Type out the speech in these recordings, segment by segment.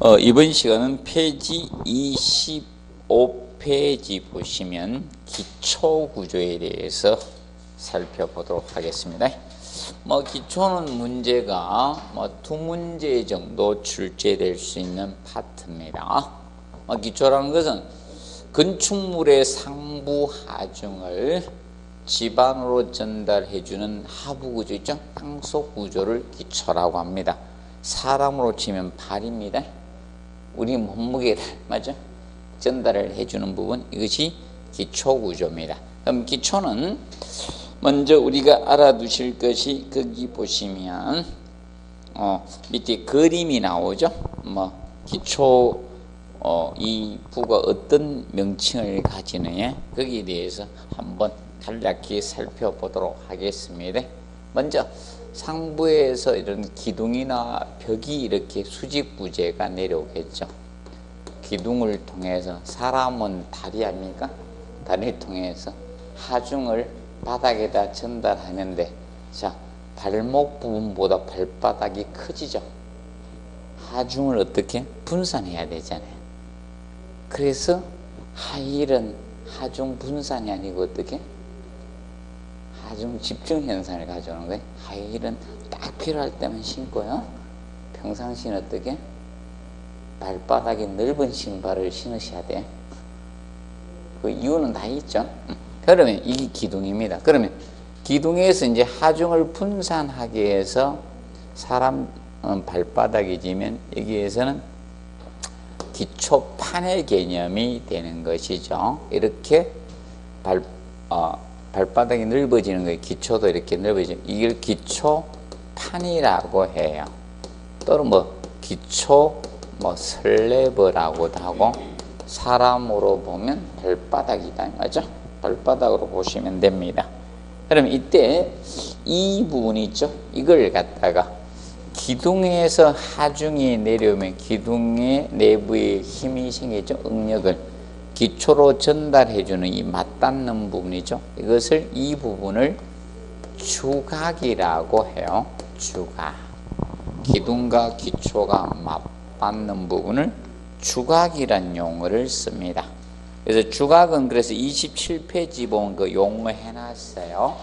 이번 시간은 페이지 25페이지 보시면 기초구조에 대해서 살펴보도록 하겠습니다. 기초는 문제가 두 문제 정도 출제될 수 있는 파트입니다. 기초라는 것은 건축물의 상부 하중을 집안으로 전달해주는 하부구조 있죠? 땅속 구조를 기초라고 합니다. 사람으로 치면 발입니다. 우리 몸무게를 맞죠? 전달을 해주는 부분, 이것이 기초구조입니다. 그럼 기초는 먼저 우리가 알아두실 것이, 거기 보시면 밑에 그림이 나오죠. 기초 이 부가 어떤 명칭을 가지느냐, 거기에 대해서 한번 간략히 살펴보도록 하겠습니다. 먼저 상부에서 이런 기둥이나 벽이 이렇게 수직 부재가 내려오겠죠. 기둥을 통해서, 사람은 다리 아닙니까? 다리를 통해서 하중을 바닥에다 전달하는데, 자, 발목 부분보다 발바닥이 커지죠. 하중을 어떻게 분산해야 되잖아요. 그래서 하일은 하중 분산이 아니고 어떻게 하중 집중 현상을 가져오는 거예요. 하일은 딱 필요할 때만 신고요. 평상시는 어떻게 발바닥이 넓은 신발을 신으셔야 돼요. 그 이유는 다 있죠. 그러면 이게 기둥입니다. 그러면 기둥에서 이제 하중을 분산하기 위해서 사람 발바닥이지만 여기에서는 기초판의 개념이 되는 것이죠. 이렇게 발바닥이 넓어지는 거예요. 기초도 이렇게 넓어지죠. 이걸 기초판이라고 해요. 또는 기초 슬래브라고도 하고, 사람으로 보면 발바닥이다, 맞죠? 발바닥으로 보시면 됩니다. 그럼 이때 이 부분이 있죠. 이걸 갖다가 기둥에서 하중이 내려오면 기둥의 내부에 힘이 생기죠. 응력을 기초로 전달해주는 이 맞닿는 부분이죠. 이것을, 이 부분을 주각이라고 해요. 주각. 기둥과 기초가 맞닿는 부분을 주각이란 용어를 씁니다. 그래서 주각은, 그래서 27페이지 보면 그 용어 해놨어요.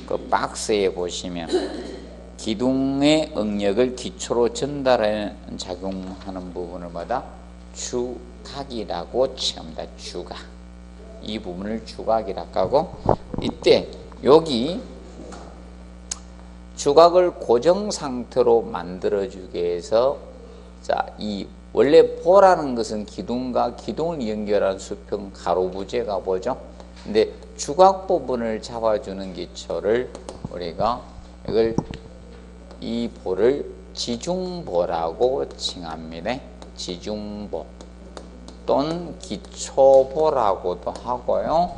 그 박스에 보시면 기둥의 응력을 기초로 전달하는 작용하는 부분을 주각이라고 칭합니다. 주각. 이 부분을 주각이라고 하고, 이때 여기 주각을 고정 상태로 만들어주기 위해서, 자, 이 원래 보라는 것은 기둥과 기둥을 연결한 수평 가로부재가 보죠. 근데 주각 부분을 잡아주는 기초를 우리가 이걸, 이 보를 지중보라고 칭합니다. 지중보 또는 기초보라고도 하고요,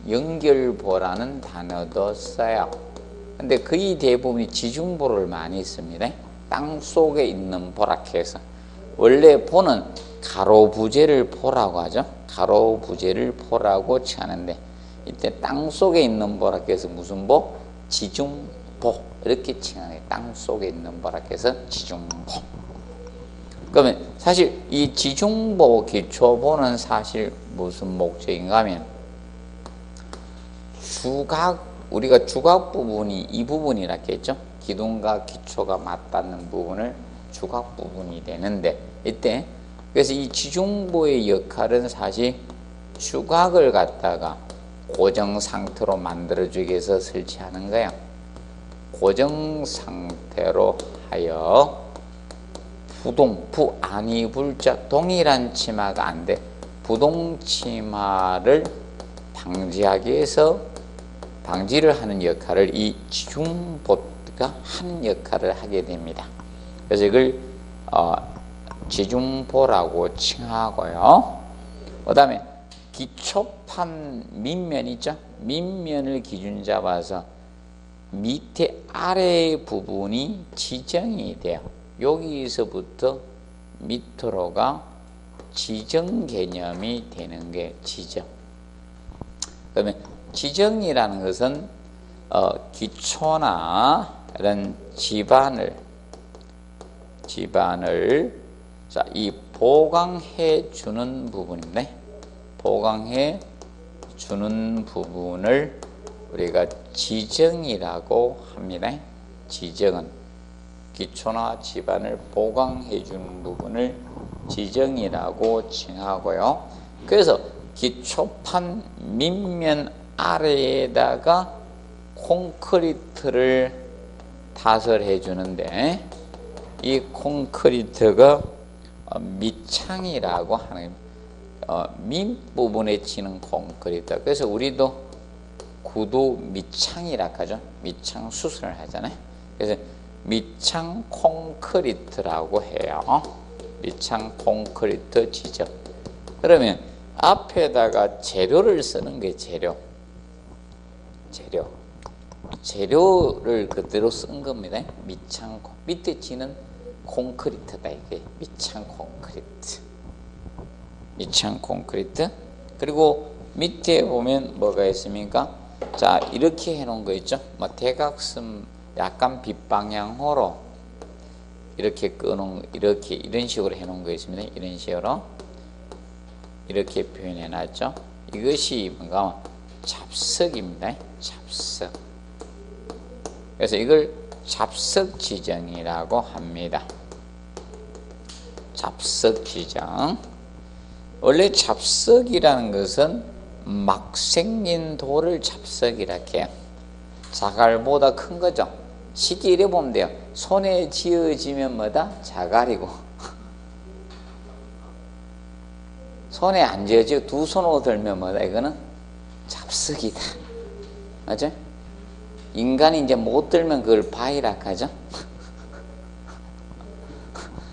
연결보라는 단어도 써요. 근데 거의 대부분이 지중보를 많이 씁니다. 땅 속에 있는 보라해서. 원래 보는 가로부재를 보라고 하죠. 가로부재를 보라고 칭하는데, 이때 땅 속에 있는 보라해서 무슨 보? 지중보, 이렇게 칭하는, 땅 속에 있는 보라해서 지중보. 그러면 사실 이 지중보, 기초보는 사실 무슨 목적인가 하면, 주각, 우리가 주각 부분이 이 부분이라 했죠. 기둥과 기초가 맞닿는 부분을 주각 부분이 되는데, 이때 그래서 이 지중보의 역할은 사실 주각을 갖다가 고정 상태로 만들어주기 위해서 설치하는 거야. 고정 상태로 하여 아니 불자, 동일한 치마가 안 돼. 부동 치마를 방지하기 위해서 방지를 하는 역할을 이 지중보가 하는 역할을 하게 됩니다. 그래서 이걸 지중보라고 칭하고요. 그 다음에 기초판 밑면 있죠. 밑면을 기준 잡아서 밑에 아래 부분이 지정이 돼요. 여기서부터 밑으로가 지정 개념이 되는 게 지정. 그러면 지정이라는 것은 기초나 이런 지반을 자, 이 보강해 주는 부분인데, 보강해 주는 부분을 우리가 지정이라고 합니다. 지정은 기초나 지반을 보강해 주는 부분을 지정이라고 칭하고요. 그래서 기초판 밑면 아래에다가 콘크리트를 타설해 주는데, 이 콘크리트가 밑창이라고 하는 밑부분에 치는 콘크리트. 그래서 우리도 구도 밑창이라 하죠. 밑창 수술을 하잖아요. 그래서 밑창 콘크리트라고 해요. 밑창 콘크리트 지정. 그러면 앞에다가 재료를 쓰는 게 재료를 그대로 쓴 겁니다. 밑창 밑에 치는 콘크리트다. 이게 밑창 콘크리트. 그리고 밑에 보면 뭐가 있습니까? 자, 이렇게 해놓은 거 있죠. 뭐 대각선 약간 빗방향으로 이렇게 끄는, 이렇게 이런 식으로 해놓은 거 있습니다. 이런 식으로 이렇게 표현해 놨죠. 이것이 뭔가 잡석입니다. 잡석. 그래서 이걸 잡석 지정이라고 합니다. 잡석 지정. 원래 잡석이라는 것은 막 생긴 돌을 잡석이라 해요. 자갈보다 큰 거죠. 쉽게 이래 보면 돼요. 손에 쥐어지면 뭐다? 자갈이고, 손에 안 쥐어지고 두 손으로 들면 뭐다? 이거는 잡석이다. 맞죠? 인간이 이제 못 들면 그걸 바위라 하죠.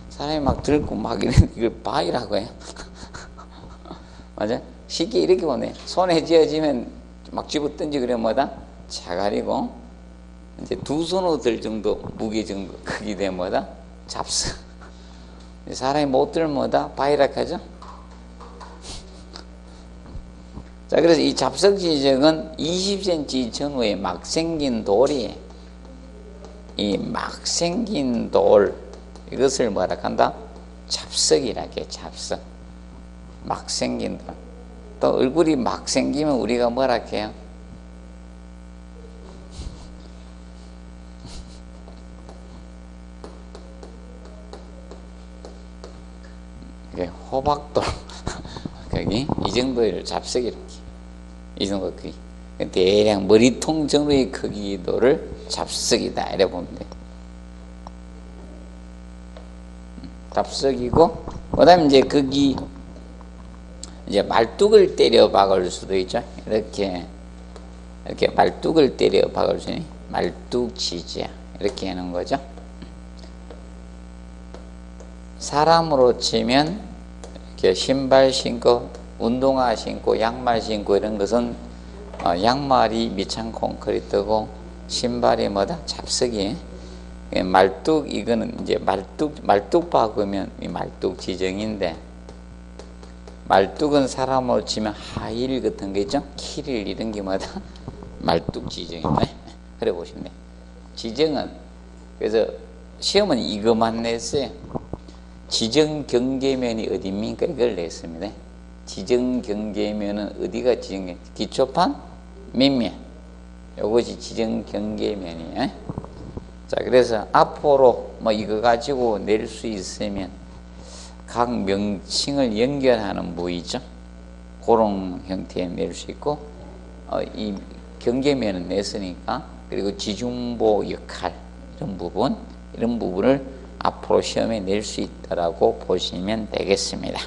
사람이 막 들고 막 이런 이걸 바위라고 해요. 맞아? 쉽게 이렇게 보네. 손에 쥐어지면 막 집어 던지 그러면 뭐다? 자갈이고, 이제 두 손으로 들 정도 무게 정도 크기 되면 뭐다? 잡석. 사람이 못 들면 뭐다? 바위라 하죠. 자, 그래서 이 잡석 지정은 20cm 전후에 막 생긴 돌이, 이 막 생긴 돌, 이것을 뭐라 한다? 잡석이라 해요. 잡석. 막 생긴 돌. 또 얼굴이 막 생기면 우리가 뭐라 해요? 이게 호박돌. 거기 이 정도의 잡석이 이렇게. 이 정도 크기. 대략 머리통 정도의 크기도를 잡석이다. 이래 보면 돼. 잡석이고, 그 다음에 이제 거기 이제 말뚝을 때려 박을 수도 있죠. 이렇게 말뚝을 때려 박을 수 있는 말뚝 지지야. 이렇게 하는 거죠. 사람으로 치면 이렇게 신발 신고, 운동화 신고, 양말 신고 이런 것은 양말이 밑창 콘크리트고 신발이 뭐다? 잡석이. 말뚝, 이거는 이제 말뚝 박으면 이 말뚝 지정인데, 말뚝은 사람으로 치면 하일 같은 거 있죠? 키릴 이런 게 뭐다? 말뚝 지정인데. 그래 보시면 돼요. 지정은, 그래서 시험은 이것만 냈어요. 지정 경계면이 어디입니까? 이걸 냈습니다. 지정 경계면은 어디가 지정? 기초판 밑면. 요것이 지정 경계면이에요. 자, 그래서 앞으로 뭐 이거 가지고 낼 수 있으면 각 명칭을 연결하는 부위죠. 그런 형태에 낼 수 있고, 이 경계면은 냈으니까, 그리고 지중보 역할 이런 부분을 앞으로 시험에 낼 수 있다라고 보시면 되겠습니다.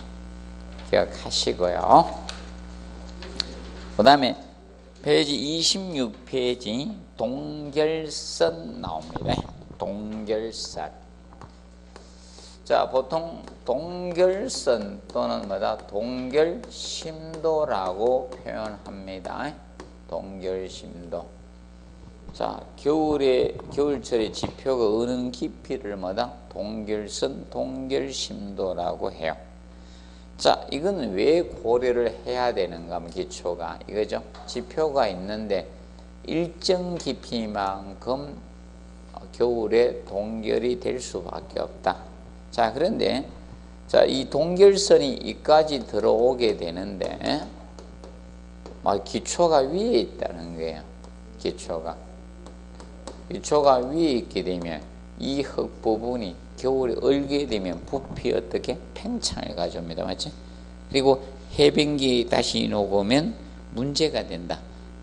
기억하시고요. 그 다음에 페이지 26페이지 동결선 나옵니다. 동결선. 자, 보통 동결선 또는 뭐다? 동결심도라고 표현합니다. 동결심도. 자, 겨울철에 지표가 어느 깊이를 뭐다? 동결선, 동결심도라고 해요. 자, 이건 왜 고려를 해야 되는가 하면 기초가 이거죠. 지표가 있는데 일정 깊이만큼 겨울에 동결이 될 수밖에 없다. 자, 그런데 자, 이 동결선이 이까지 들어오게 되는데 기초가 위에 있다는 거예요. 기초가 위에 있게 되면 이 흙 부분이 겨울에 얼게 되면 부피 어떻게 팽창을 가져옵니다. 맞지? 그리고 해변기에 다시 녹으면 문제가 된다.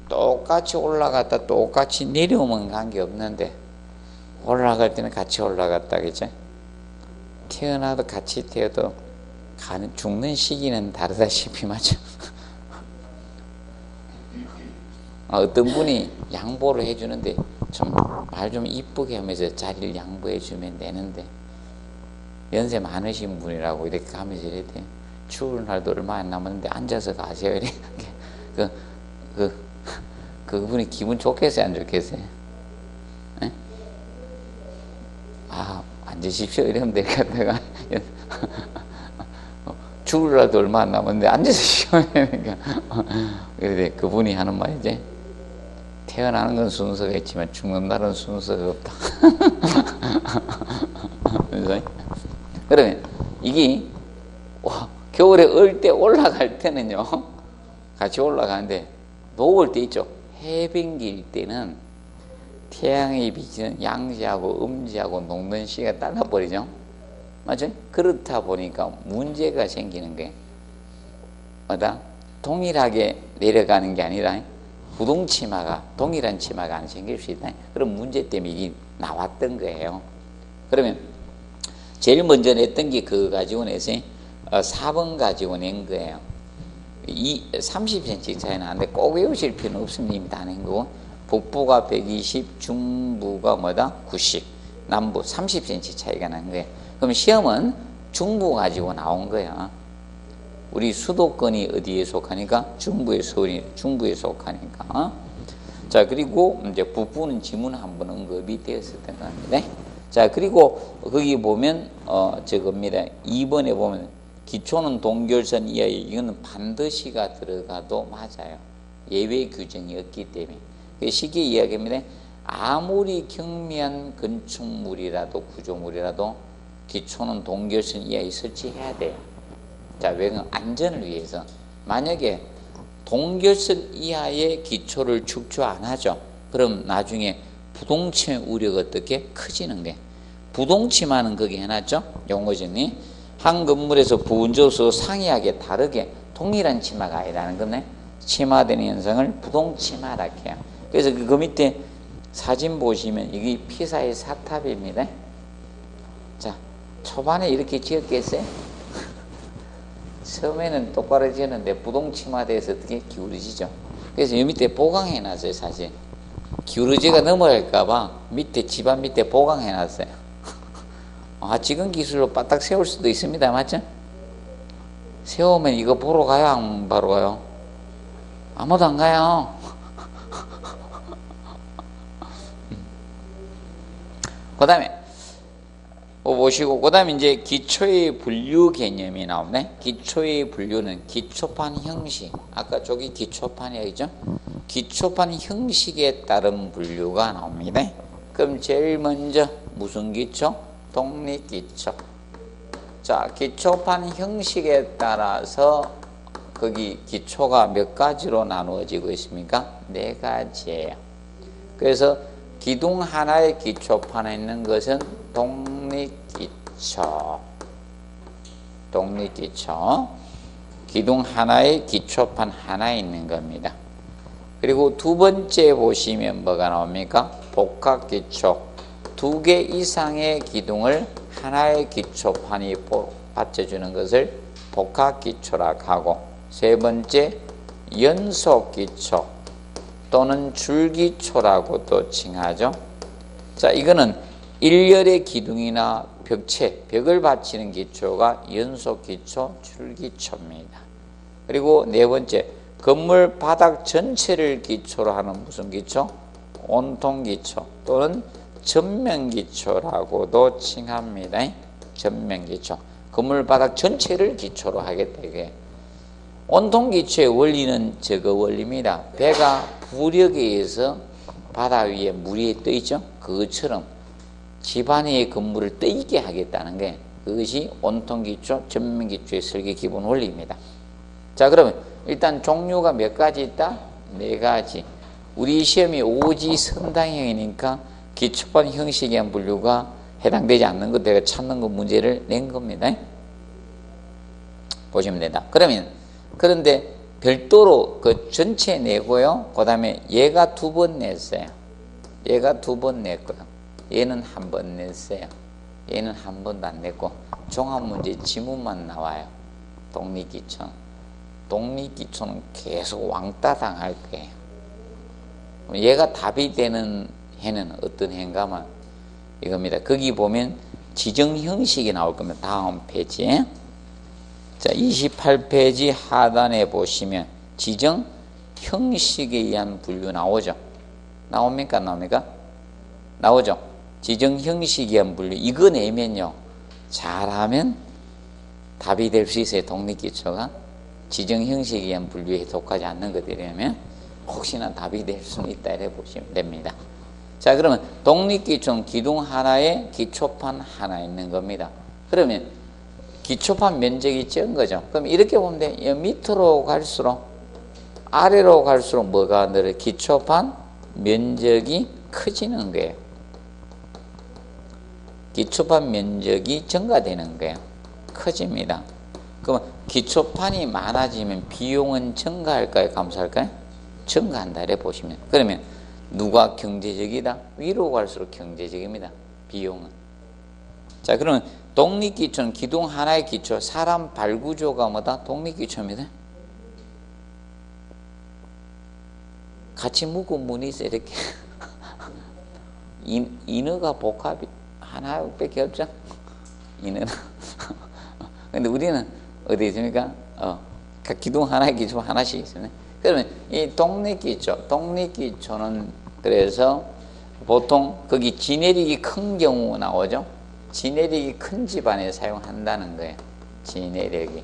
똑같이 올라갔다 똑같이 내려오면 관계없는데 올라갈 때는 같이 올라갔다, 그죠? 태어나도 같이 태어도 죽는 시기는 다르다시피 맞죠? 어떤 분이 양보를 해주는데 말 좀 이쁘게 하면서 자리를 양보해 주면 되는데 연세 많으신 분이라고 이렇게 하면서 이랬대. 추운 날도 얼마 안 남았는데 앉아서 가세요. 이렇게 그분이 기분 좋겠어요, 안 좋겠어요? 에? 앉으십시오 이러면 될 것 같다가 죽을 날도 얼마 안 남았는데 앉아서 쉬어야 그런데 그분이 하는 말이지, 태어나는 건 순서가 있지만 죽는 날은 순서가 없다. 그러면 이게 겨울에 얼 때 올라갈 때는요 같이 올라가는데 녹을 때 있죠. 해변기일 때는 태양이 비치는 양지하고 음지하고 녹는 시기가 달라버리죠. 맞죠? 그렇다 보니까 문제가 생기는 게 동일하게 내려가는 게 아니라 부동치마가 동일한 치마가 안 생길 수 있다. 그런 문제 때문에 이게 나왔던 거예요. 그러면 제일 먼저 냈던 게 그거 가지고 내서 4번 가지고 낸 거예요. 30cm 차이 나는데 꼭 외우실 필요는 없습니다. 이미 다 낸 거고, 북부가 120, 중부가 90, 남부 30cm 차이가 난 거예요. 그럼 시험은 중부 가지고 나온 거야. 우리 수도권이 어디에 속하니까 중부에 속하니까. 자, 그리고 이제 북부는 지문 한번 언급이 되었었던 겁니다. 자, 그리고 거기 보면 저겁니다. 2번에 보면 기초는 동결선 이하에, 이거는 반드시가 들어가도 맞아요. 예외 규정이 없기 때문에. 쉽게 이야기합니다. 아무리 경미한 건축물이라도 구조물이라도 기초는 동결선 이하에 설치해야 돼요. 자, 왜냐면 안전을 위해서. 만약에 동결선 이하의 기초를 축조 안 하죠. 그럼 나중에 부동침의 우려가 어떻게 커지는 게. 부동침하는 거기 해놨죠. 용어정리. 한 건물에서 부은조수 상이하게 다르게 동일한 치마가 아니라는 거네. 치마되는 현상을 부동치마라고 해요. 그래서 그 밑에 사진 보시면 이게 피사의 사탑입니다. 자, 초반에 이렇게 지었겠어요? 처음에는 똑바로 지었는데 부동치마대에서 어떻게 기울어지죠. 그래서 이 밑에 보강해놨어요. 사실 기울어지가 넘어갈까봐 밑에 집안 밑에 보강해놨어요. 지금 기술로 바닥 세울 수도 있습니다. 맞죠? 세우면 이거 보러 가요? 안 보러 가요? 아무도 안 가요. 그 다음에 보시고, 그 다음에 이제 기초의 분류 개념이 나오네. 기초의 분류는 기초판 형식. 아까 저기 기초판이죠? 기초판 형식에 따른 분류가 나옵니다. 그럼 제일 먼저 무슨 기초? 독립기초. 자, 기초판 형식에 따라서 거기 기초가 몇 가지로 나누어지고 있습니까? 4가지예요. 그래서 기둥 하나의 기초판에 있는 것은 독립기초. 기둥 하나의 기초판 하나에 있는 겁니다. 그리고 두 번째 보시면 뭐가 나옵니까? 복합기초. 2개 이상의 기둥을 하나의 기초판이 받쳐주는 것을 복합기초라고 하고, 세 번째 연속기초 또는 줄기초라고도 칭하죠. 자, 이거는 일렬의 기둥이나 벽을 받치는 기초가 연속기초, 줄기초입니다. 그리고 네 번째, 건물 바닥 전체를 기초로 하는 무슨 기초? 온통기초 또는 전면기초라고도 칭합니다. 전면기초. 건물 바닥 전체를 기초로 하겠다, 이게. 온통기초의 원리는 저거 원리입니다. 배가 부력에 의해서 바다 위에 물이 떠 있죠. 그것처럼 집안의 건물을 떠 있게 하겠다는 게 그것이 온통기초, 전면기초의 설계 기본 원리입니다. 자, 그러면 일단 종류가 몇 가지 있다? 네 가지. 우리 시험이 오지선당형이니까 기초판 형식에 대한 분류가 해당되지 않는 것 내가 찾는 거 문제를 낸 겁니다. 보시면 된다. 그런데 별도로 그 전체 내고요. 그 다음에 얘가 2번 냈어요. 얘가 2번 냈고요. 얘는 1번 냈어요. 얘는 1번도 안 냈고 종합문제 지문만 나와요. 독립기초. 독립기초는 계속 왕따 당할 거예요. 얘가 답이 되는 해는 어떤 해인가만 이겁니다. 거기 보면 지정 형식이 나올 겁니다. 다음 페이지에. 자, 28페이지 하단에 보시면 지정 형식에 의한 분류 나오죠. 나옵니까? 안 나옵니까? 나오죠. 지정 형식에 의한 분류. 이거 내면요. 잘하면 답이 될 수 있어요. 독립기초가. 지정 형식에 의한 분류에 속하지 않는 것들이라면 혹시나 답이 될 수는 있다 이렇게 보시면 됩니다. 자, 그러면 독립기초는 기둥 하나에 기초판 하나 있는 겁니다. 그러면 기초판 면적이 적은 거죠. 그럼 이렇게 보면 돼. 밑으로 갈수록 아래로 갈수록 뭐가 늘어요? 기초판 면적이 커지는 거예요. 기초판 면적이 증가되는 거예요. 커집니다. 그럼 기초판이 많아지면 비용은 증가할까요? 감소할까요? 증가한다 이렇게 보시면. 그러면 누가 경제적이다? 위로 갈수록 경제적입니다. 비용은. 자, 그러면 독립기초는 기둥 하나의 기초, 사람 발구조가 뭐다? 독립기초입니다. 같이 묶은 문이 있어 이렇게. 인어가 복합이 하나밖에 없죠. 인어는. 근데 우리는 어디 있습니까? 각 기둥 하나의 기초 하나씩 있습니다. 그러면 이 독립기초는 그래서 보통 거기 지내력이 큰 경우 나오죠. 지내력이 큰 집안에 사용한다는 거예요. 지내력이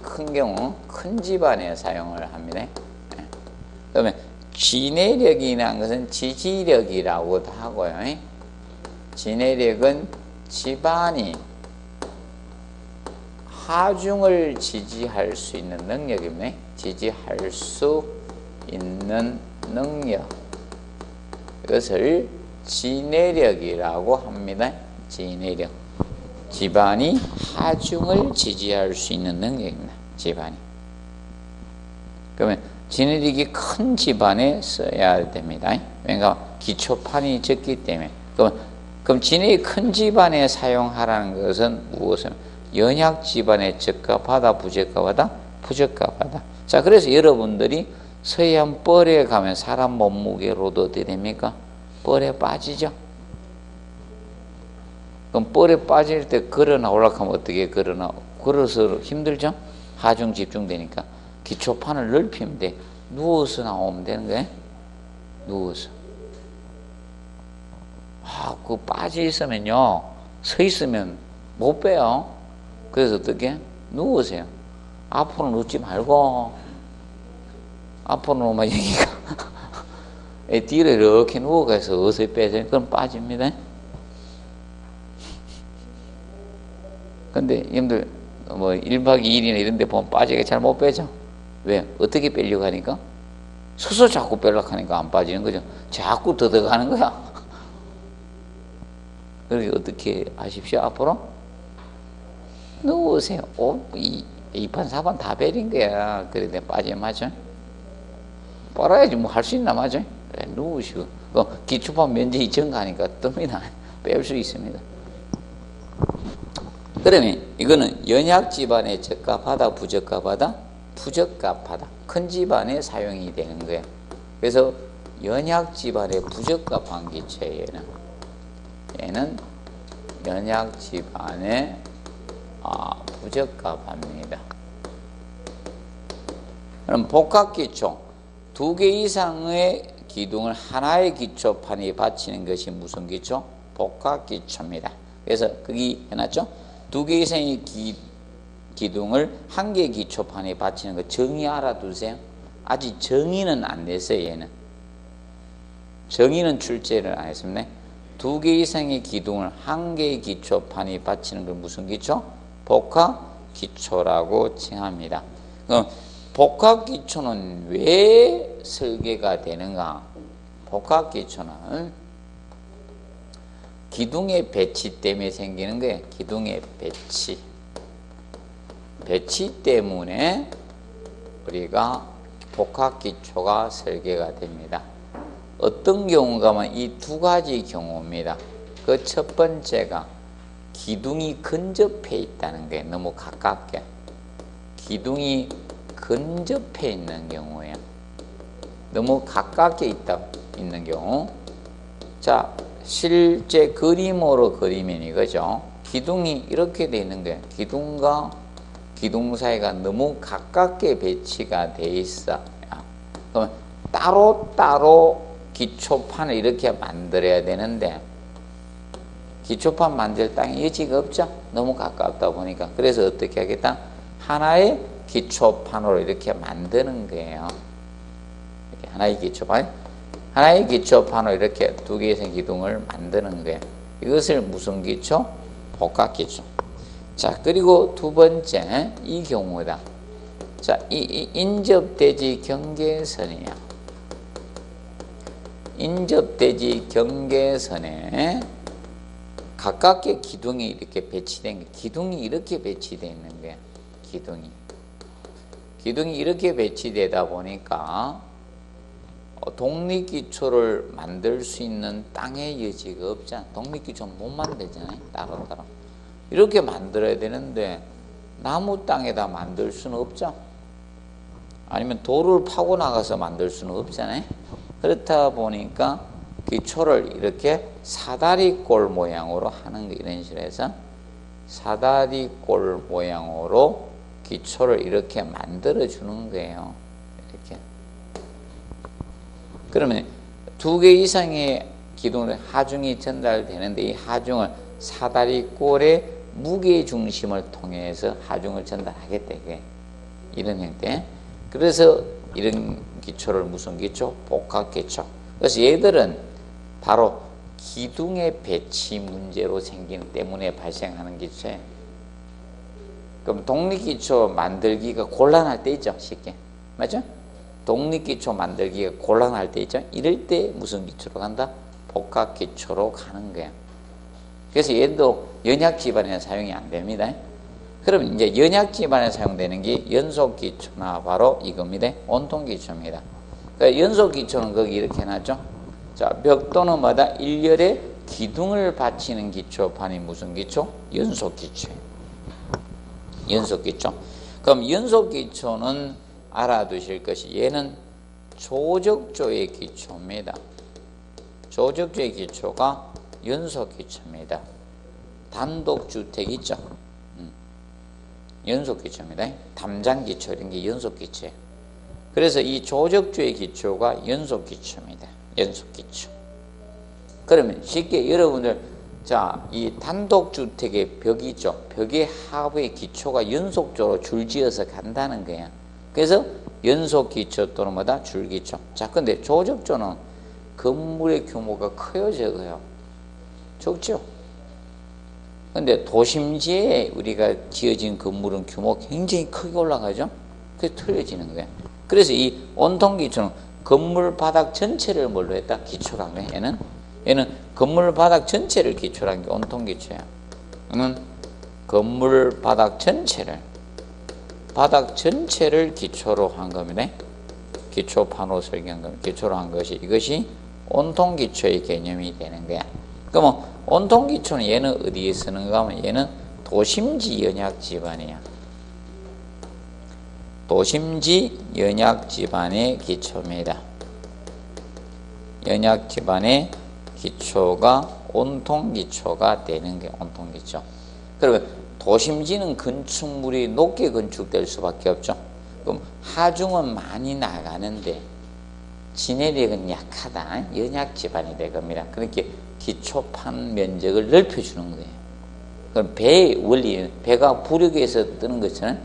큰 경우 큰 집안에 사용을 합니다. 그러면 지내력이라는 것은 지지력이라고도 하고요. 지내력은 집안이 하중을 지지할 수 있는 능력입니다. 지지할 수 있는 능력. 이것을 지내력이라고 합니다. 지내력. 집안이 하중을 지지할 수 있는 능력입니다. 집안이. 그러면 지내력이 큰 집안에 써야 됩니다. 왜냐하면 기초판이 적기 때문에. 그럼 지내력이 큰 집안에 사용하라는 것은 무엇을? 연약 집안에 적합하다, 부적합하다? 부적합하다. 자, 그래서 여러분들이 서해안 뻘에 가면 사람 몸무게로도 어떻게 됩니까? 뻘에 빠지죠. 그럼 뻘에 빠질 때 걸어 나오려고 하면 어떻게 걸어서 힘들죠? 하중 집중되니까. 기초판을 넓히면 돼. 누워서 나오면 되는 거예요. 누워서. 그 빠져 있으면요. 서 있으면 못 빼요. 그래서 어떻게? 누우세요. 앞으로 눕지 말고, 앞으로 누우면 여기가, 뒤로 이렇게 누워가서 어서 빼세요. 그럼 빠집니다. 근데, 여러분들, 1박 2일이나 이런 데 보면 빠지게 잘 못 빼죠? 왜? 어떻게 빼려고 하니까? 서서 자꾸 빼려고 하니까 안 빠지는 거죠. 자꾸 더 들어가는 거야. 그러니까 어떻게 하십시오? 앞으로? 누우세요. 2판 4판 다 베린 거야. 그런데 빠지면 맞아? 빨아야지 뭐 할 수 있나 맞아? 그래, 누우시고. 기초판 면적이 증가하니까 뜹니다. 뺄 수 있습니다. 그러면 이거는 연약 집안에 적합하다, 부적합하다? 부적합하다. 큰 집안에 사용이 되는 거예요. 그래서 연약 집안에 부적합한 기체에는 얘는 연약 집안에 부적합합니다. 그럼 복합기초 2개 이상의 기둥을 하나의 기초판에 받치는 것이 무슨 기초? 복합기초입니다. 그래서 거기 해놨죠? 2개 이상의 기둥을 한 개의 기초판에 받치는 거 정의 알아두세요. 아직 정의는 안 냈어요. 얘는 정의는 출제를 안 했습니다. 두 개 이상의 기둥을 한 개의 기초판이 받치는 걸 무슨 기초? 복합기초라고 칭합니다. 그럼 복합기초는 왜 설계가 되는가? 복합기초는 기둥의 배치 때문에 생기는 거예요. 기둥의 배치. 배치 때문에 우리가 복합기초가 설계가 됩니다. 어떤 경우가 하면 이 두 가지 경우입니다. 그 첫 번째가 기둥이 근접해 있다는 게 너무 가깝게. 기둥이 근접해 있는 경우예요. 너무 가깝게 있는 경우. 자, 실제 그림으로 그리면 이거죠. 기둥이 이렇게 돼 있는 거예요. 기둥과 기둥 사이가 너무 가깝게 배치가 돼 있어요. 그러면 따로따로 기초판을 이렇게 만들어야 되는데 기초판 만들 땅에 여지가 없죠. 너무 가깝다 보니까. 그래서 어떻게 하겠다? 하나의 기초판으로 이렇게 만드는 거예요. 이렇게 하나의 기초판으로 이렇게 두 개의 기둥을 만드는 거예요. 이것을 무슨 기초? 복합기초. 자, 그리고 두 번째 이 경우다. 자, 이 인접대지 경계선이야. 인접대지 경계선에 가깝게 기둥이 이렇게 배치된 게, 기둥이 이렇게 배치되어 있는 거야. 기둥이 이렇게 배치되다 보니까 독립기초를 만들 수 있는 땅의 여지가 없잖아. 독립기초는 못 만들잖아요. 따로따로. 이렇게 만들어야 되는데 나무 땅에다 만들 수는 없죠. 아니면 돌을 파고 나가서 만들 수는 없잖아요. 그렇다 보니까 기초를 이렇게 사다리꼴 모양으로 하는 거, 이런 식으로 해서 사다리꼴 모양으로 기초를 이렇게 만들어 주는 거예요. 이렇게. 그러면 두 개 이상의 기둥을 하중이 전달되는데 이 하중을 사다리꼴의 무게 중심을 통해서 하중을 전달하겠다. 이게 이런 형태. 그래서 이런 기초를 무슨 기초? 복합기초. 그래서 얘들은 바로 기둥의 배치 문제로 생기는 때문에 발생하는 기초예요. 그럼 독립기초 만들기가 곤란할 때 있죠. 쉽게. 맞죠? 독립기초 만들기가 곤란할 때 있죠. 이럴 때 무슨 기초로 간다? 복합기초로 가는 거예요. 그래서 얘도 연약지반에는 사용이 안 됩니다. 그럼 이제 연약지반에 사용되는 게 연속기초나 바로 이겁니다. 온통기초입니다. 그러니까 연속기초는 거기 이렇게 해놨죠. 자, 벽 또는 마다 일렬에 기둥을 받치는 기초판이 무슨 기초? 연속기초예요. 연속기초. 그럼 연속기초는 알아두실 것이 얘는 조적조의 기초입니다. 조적조의 기초가 연속기초입니다. 단독주택 있죠? 연속기초입니다. 담장기초 이런 게 연속기초예요. 그래서 이 조적조의 기초가 연속기초입니다. 연속기초. 그러면 쉽게 여러분들, 자, 이 단독주택의 벽이 있죠. 벽의 하부의 기초가 연속적으로 줄지어서 간다는 거야. 그래서 연속기초 또는 뭐다? 줄기초. 자, 근데 조적조는 건물의 규모가 커요, 적어요? 적죠. 근데 도심지에 우리가 지어진 건물은 규모가 굉장히 크게 올라가죠. 그래서 틀려지는 거예요. 그래서 이 온통기초는 건물 바닥 전체를 뭘로 했다? 기초로 한 거예요. 얘는 건물 바닥 전체를 기초로 한 게 온통기초야. 얘는 건물 바닥 전체를 기초로 한 겁니다. 기초판으로 설계한 겁니다. 기초로 한 것이, 이것이 온통기초의 개념이 되는 거야. 그러면 온통기초는 얘는 어디에 쓰는가 하면 얘는 도심지 연약지반이야. 도심지 연약지반의 기초입니다. 연약지반의 기초가 온통기초가 되는 게 온통기초. 그러면 도심지는 건축물이 높게 건축될 수밖에 없죠. 그럼 하중은 많이 나가는데 진해력은 약하다. 연약지반이 될 겁니다. 그렇게 기초판 면적을 넓혀주는 거예요. 그럼 배의 원리, 배가 부력에 의해서 뜨는 것처럼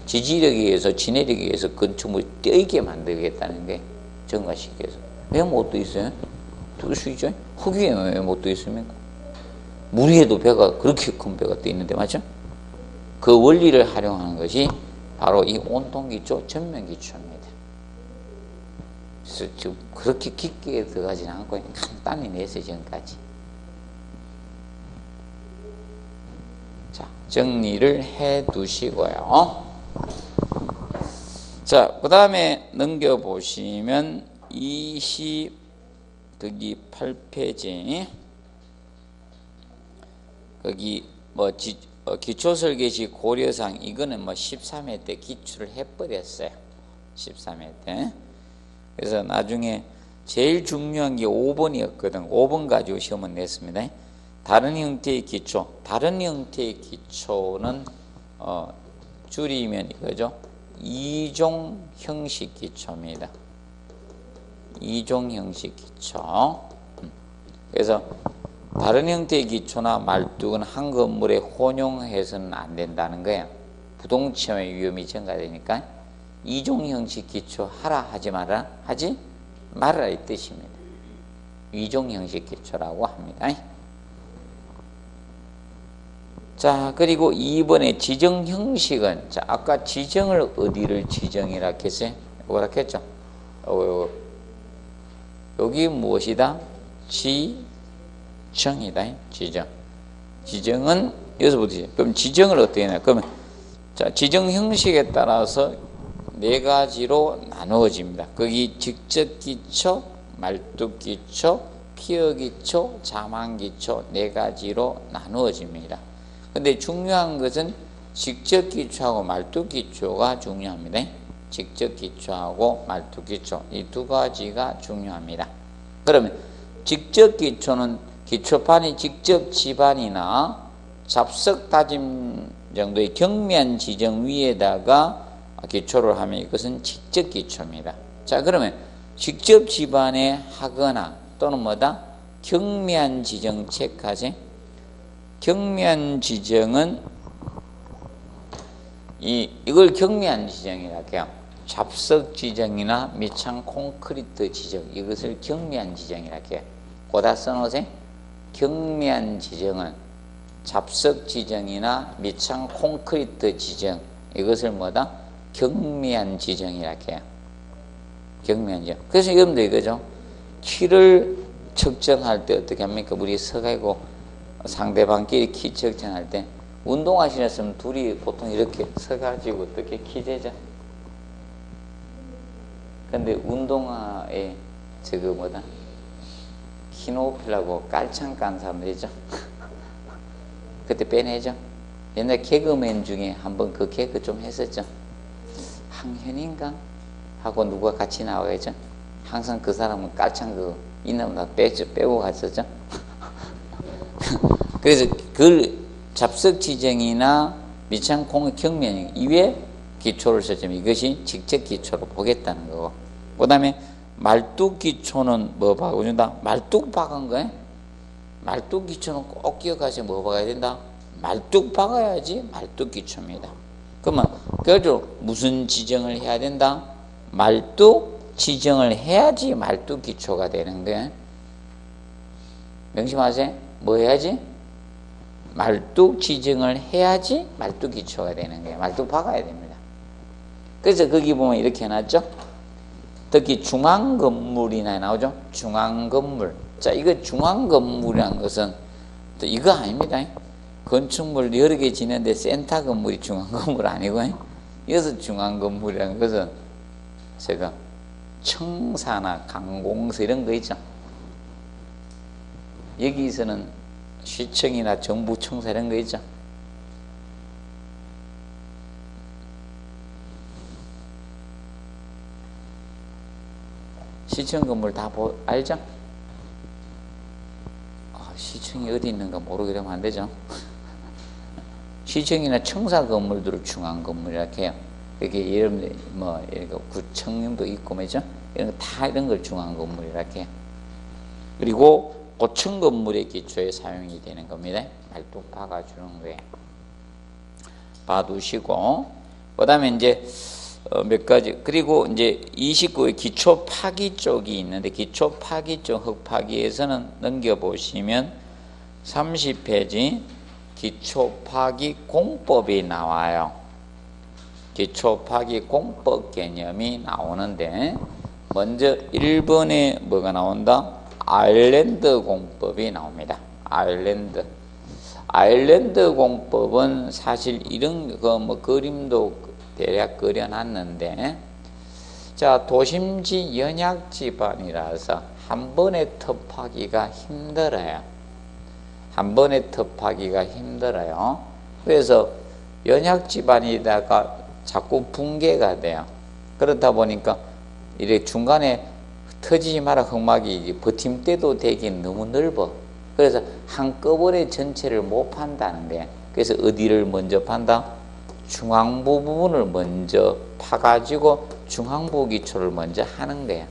지지력에 의해서, 진해력에 의해서 건축물이 떠있게 만들겠다는 게 정가시켜서. 왜 못 떠 있어요? 뜰 수 있죠. 흙 위에 왜 못 떠 있습니까? 물 위에도 배가 그렇게 큰 배가 떠 있는데 맞죠? 그 원리를 활용하는 것이 바로 이 온통기초, 전면기초입니다. 그래서 지금 그렇게 깊게 들어가지는 않고 간단히 냈어요 지금까지. 자, 정리를 해 두시고요. 자, 그 다음에 넘겨보시면 28페이지 거기 기초설계시 고려상 이거는 13회 때 기출을 해버렸어요. 13회 때. 그래서 나중에 제일 중요한 게 5번이었거든. 5번 가지고 시험을 냈습니다. 다른 형태의 기초. 다른 형태의 기초는 줄이면 이거죠. 이종 형식 기초입니다. 이종 형식 기초. 그래서 다른 형태의 기초나 말뚝은 한 건물에 혼용해서는 안 된다는 거예요. 부동침의 위험이 증가되니까 이종 형식 기초 하라 하지 마라 하지 말아라 이 뜻입니다. 이종 형식 기초라고 합니다. 자, 그리고 2번의 지정 형식은, 자, 아까 지정을 어디를 지정이라 했어요? 뭐라 했죠? 여기 무엇이다? 지정이다. 지정. 지정은 여기서부터. 그럼 지정을 어떻게 하냐? 그러면 자, 지정 형식에 따라서 네 가지로 나누어집니다. 거기 직접 기초, 말뚝 기초, 피어 기초, 자망 기초 네 가지로 나누어집니다. 근데 중요한 것은 직접 기초하고 말뚝 기초가 중요합니다. 직접 기초하고 말뚝 기초 이 두 가지가 중요합니다. 그러면 직접 기초는 기초판이 직접 지반이나 잡석 다짐 정도의 경미한 지정 위에다가 기초를 하면 이것은 직접 기초입니다. 자, 그러면 직접 지반에 하거나 또는 뭐다? 경미한 지정 체크하지? 경미한 지정은 이걸 경미한 지정이라고 해요. 잡석 지정이나 밑창 콘크리트 지정 이것을 경미한 지정이라고 해요. 거다 써놓으세요. 경미한 지정은 잡석 지정이나 밑창 콘크리트 지정 이것을 뭐다? 경미한 지정이라고 해요. 경미한 지정. 그래서 여러분들 이거죠. 키를 측정할 때 어떻게 합니까? 우리 서가지고 상대방끼리 키 측정할 때 운동하시는 둘이 보통 이렇게 서가지고 어떻게 키 재죠? 근데 운동화에 저거 뭐다? 키 높이라고 깔창 깐 사람들 있죠? 그때 빼내죠? 옛날 개그맨 중에 한번 그 개그 좀 했었죠? 황현인가? 하고 누가 같이 나와야죠? 항상 그 사람은 깔창 그 있는 거 빼고 갔었죠? 그래서 그 잡석 지정이나 밑창 콩의 경면 이외에 기초를 썼지만 이것이 직접 기초로 보겠다는 거고, 그 다음에 말뚝 기초는 뭐 박아준다? 말뚝 박은 거예요. 말뚝 기초는 꼭 기억하세요. 뭐 박아야 된다? 말뚝 박아야지 말뚝 기초입니다. 그러면 그래도 무슨 지정을 해야 된다? 말뚝 지정을 해야지 말뚝 기초가 되는 거예요. 명심하세요. 뭐 해야지? 말뚝 지정을 해야지 말뚝 기초가 되는 거예요. 말뚝 박아야 됩니다. 그래서 거기 보면 이렇게 해놨죠. 특히 중앙건물이나 나오죠. 중앙건물. 자, 이거 중앙건물이라는 것은 또 이거 아닙니다. 건축물 여러 개 지는데 센터 건물이 중앙건물 아니고, 여기서 중앙건물이라는 것은 제가 청사나 강공서 이런 거 있죠. 여기서는 시청이나 정부 청사 이런 거 있죠. 시청 건물 다 알죠? 시청이 어디 있는가 모르게 되면 안 되죠. 시청이나 청사 건물들을 중앙 건물이라고 해요. 여기 여러분들 뭐 구청도 있고 뭐죠? 이런 거 다 이런 걸 중앙 건물이라고 해요. 그리고 고층 건물의 기초에 사용이 되는 겁니다. 말뚝 박아주는 거예요. 봐두시고, 그 다음에 이제 몇 가지. 그리고 이제 29의 기초 파기 쪽이 있는데, 기초 파기 쪽 흙파기에서는 넘겨보시면 30페이지 기초 파기 공법이 나와요. 기초 파기 공법 개념이 나오는데, 먼저 1번에 뭐가 나온다? 아일랜드 공법이 나옵니다. 아일랜드 공법은 사실 이런 거 뭐 그림도 대략 그려놨는데, 자, 도심지 연약 지반이라서 한 번에 톱하기가 힘들어요. 그래서 연약 지반이다가 자꾸 붕괴가 돼요. 그렇다 보니까 이렇게 중간에 터지지 마라 흙막이 버팀대도 되긴 너무 넓어. 그래서 한꺼번에 전체를 못 판다는 거야. 그래서 어디를 먼저 판다? 중앙부 부분을 먼저 파가지고 중앙부 기초를 먼저 하는 거야.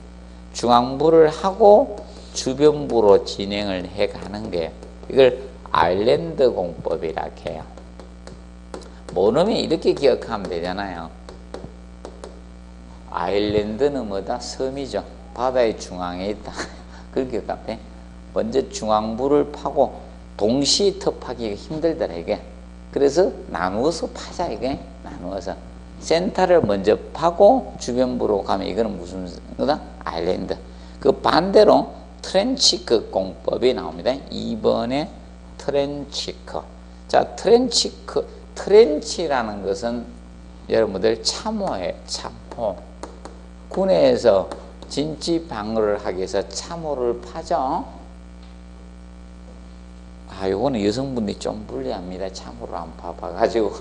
중앙부를 하고 주변부로 진행을 해가는 거야. 이걸 아일랜드 공법이라 해요. 모르면 이렇게 기억하면 되잖아요. 아일랜드는 뭐다? 섬이죠. 바다의 중앙에 있다. 그렇게 기억하면 먼저 중앙부를 파고 동시에 톱하기가 힘들더라 이게. 그래서 나누어서 파자 이게. 나누어서 센터를 먼저 파고 주변부로 가면 이거는 무슨 거다? 아일랜드. 그 반대로 트렌치크 공법이 나옵니다. 2번에 트렌치크. 자, 트렌치라는 것은 여러분들 참호예요. 참호. 군에서 진지 방어를 하기 위해서 참호를 파죠. 요거는 여성분들이 좀 불리합니다. 참호를 안 파봐가지고.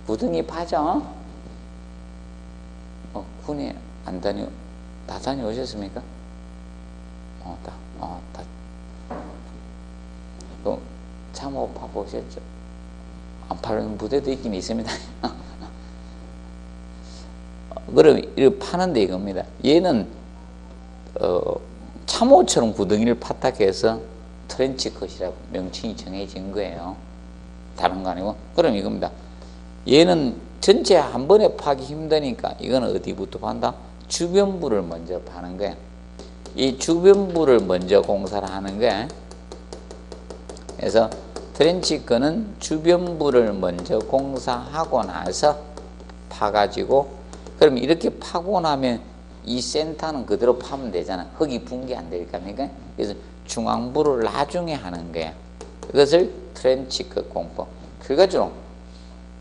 구덩이 파죠. 군에 안 다 다녀오셨습니까? 참호 파보셨죠? 안 파는 부대도 있긴 있습니다. 그럼 이렇게 파는데 이겁니다. 얘는 참호처럼 구덩이를 파딱 해서 트렌치컷이라고 명칭이 정해진 거예요. 다른 거 아니고. 그럼 이겁니다. 얘는 전체 한 번에 파기 힘드니까 이거는 어디부터 판다? 주변부를 먼저 파는 거야. 이 주변부를 먼저 공사를 하는 거야. 그래서 트렌치컷은 주변부를 먼저 공사하고 나서 파가지고, 그럼 이렇게 파고 나면 이 센터는 그대로 파면 되잖아. 흙이 붕괴 안 되니까. 그래서 중앙부를 나중에 하는 거야. 이것을 트렌치컷 공법. 그거죠.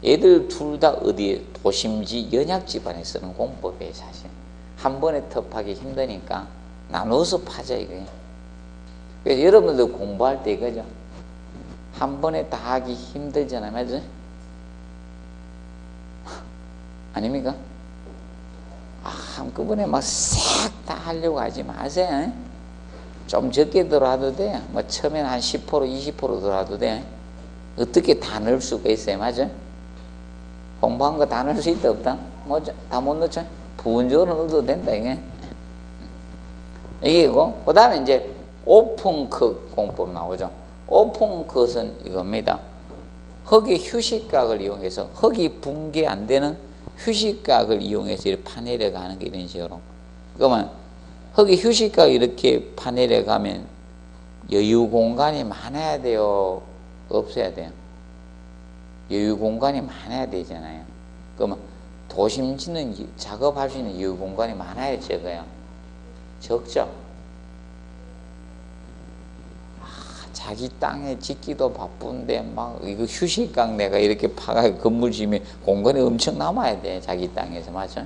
얘들 둘 다 어디에? 도심지 연약 지반에 쓰는 공법이에요. 사실 한 번에 톱하기 힘드니까 나눠서 파자 이거예요. 그래서 여러분들 공부할 때 이거죠. 한 번에 다 하기 힘들잖아요. 맞죠? 아닙니까? 한꺼번에 막 싹 다 하려고 하지 마세요. 좀 적게 들어와도 돼. 뭐 처음엔 한 10%, 20% 들어와도 돼. 어떻게 다 넣을 수가 있어요. 맞아? 공부한 거 다 넣을 수 있다 없다? 뭐 다 못 넣죠? 부분적으로 넣어도 된다 이게. 이게고, 그 다음에 이제 오픈컷 공법 나오죠. 오픈컷은 이겁니다. 흙의 휴식각을 이용해서, 흙이 붕괴 안 되는 휴식각을 이용해서 이렇게 파내려 가는 게 이런 식으로. 그러면 흙의 휴식각 이렇게 파내려 가면 여유 공간이 많아야 돼요? 없어야 돼요? 여유 공간이 많아야 되잖아요. 그러면 도심지는 작업할 수 있는 여유 공간이 많아요, 적어요? 적죠? 자기 땅에 짓기도 바쁜데 막 이거 휴식각 내가 이렇게 파가 건물 지으면 공간이 엄청 남아야 돼. 자기 땅에서. 맞죠?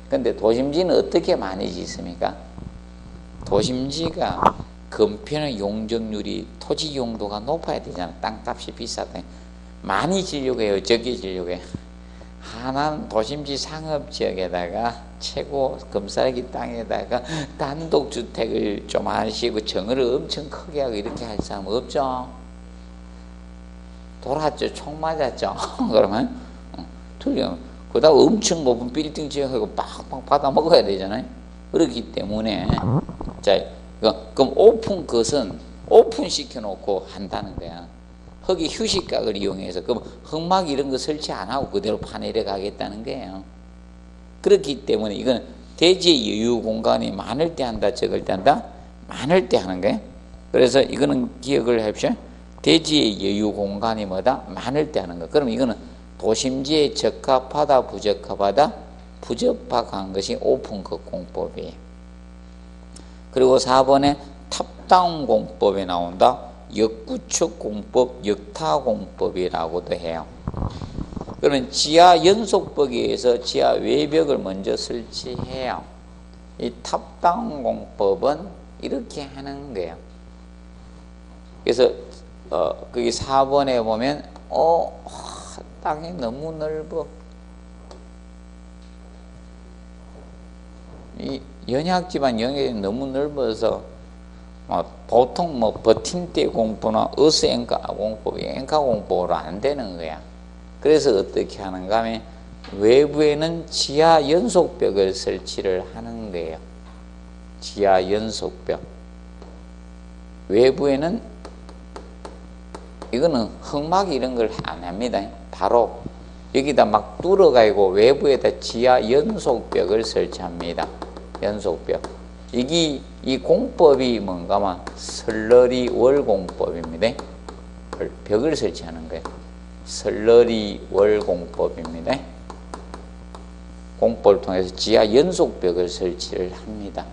근데 도심지는 어떻게 많이 짓습니까? 도심지가 건편의 용적률이 토지 용도가 높아야 되잖아. 땅값이 비싸다. 많이 지려고 해요? 적게 지려고 해요? 하나는 도심지 상업지역에다가 최고 금싸기 땅에다가 단독주택을 좀 하시고 정을 엄청 크게 하고 이렇게 할 사람 없죠? 돌았죠? 총 맞았죠? 그러면 틀려. 그러다가 엄청 높은 빌딩 지어가지고 빡빡 받아 먹어야 되잖아요. 그렇기 때문에 자, 그럼 오픈 것은 오픈시켜 놓고 한다는 거야. 흙이 휴식각을 이용해서 그럼 흙막 이런 거 설치 안 하고 그대로 파내려 가겠다는 거예요. 그렇기 때문에 이건 대지의 여유 공간이 많을 때 한다, 적을 때 한다? 많을 때 하는 거예요. 그래서 이거는 기억을 해보십시오. 대지의 여유 공간이 뭐다? 많을 때 하는 거. 그럼 이거는 도심지에 적합하다, 부적합하다? 부적합한 것이 오픈컷 공법이에요. 그리고 4번에 탑다운 공법에 나온다. 역구축 공법, 역타 공법이라고도 해요. 그러면 지하 연속벽에 의해서 지하 외벽을 먼저 설치해요. 이 탑다운 공법은 이렇게 하는 거예요. 그래서 거기 4번에 보면 땅이 너무 넓어. 이 연약지만 영역이 너무 넓어서 보통 버팀대 공법이나 어스앵카 공법이 앵카 공법으로 안 되는 거야. 그래서 어떻게 하는가 하면 외부에는 지하 연속벽을 설치를 하는 거예요. 지하 연속벽. 외부에는 이거는 흙막 이런 걸 안 합니다. 바로 여기다 막 뚫어가지고 외부에다 지하 연속벽을 설치합니다. 연속벽. 이 공법이 뭔가만 설러리 월공법입니다. 벽을 설치하는 거예요. 설러리 월공법입니다. 공법을 통해서 지하 연속벽을 설치를 합니다.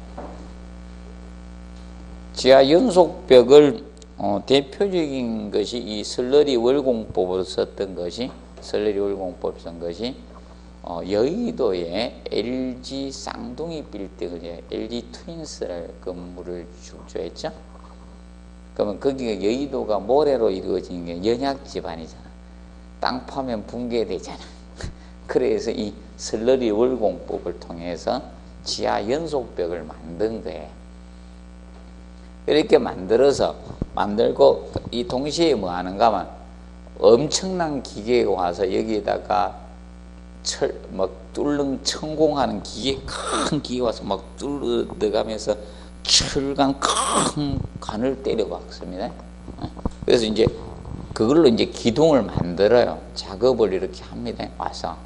지하 연속벽을 대표적인 것이 이 설러리 월공법으로 썼던 것이 설러리 월공법 쓴 것이 여의도에 LG 쌍둥이 빌딩을 LG 트윈스를 건물을 축조했죠. 그러면 거기가 여의도가 모래로 이루어진 게 연약 지반이잖아. 땅 파면 붕괴되잖아. 그래서 이 설러리 월공법을 통해서 지하 연속벽을 만든 거예요. 이렇게 만들고 이 동시에 뭐 하는가 하면 엄청난 기계가 와서 여기에다가 막 뚫는 천공하는 기계, 큰 기계 와서 막 뚫어가면서 철강 큰 관을 때려 박습니다. 그래서 이제 그걸로 이제 기둥을 만들어요. 작업을 이렇게 합니다. 와서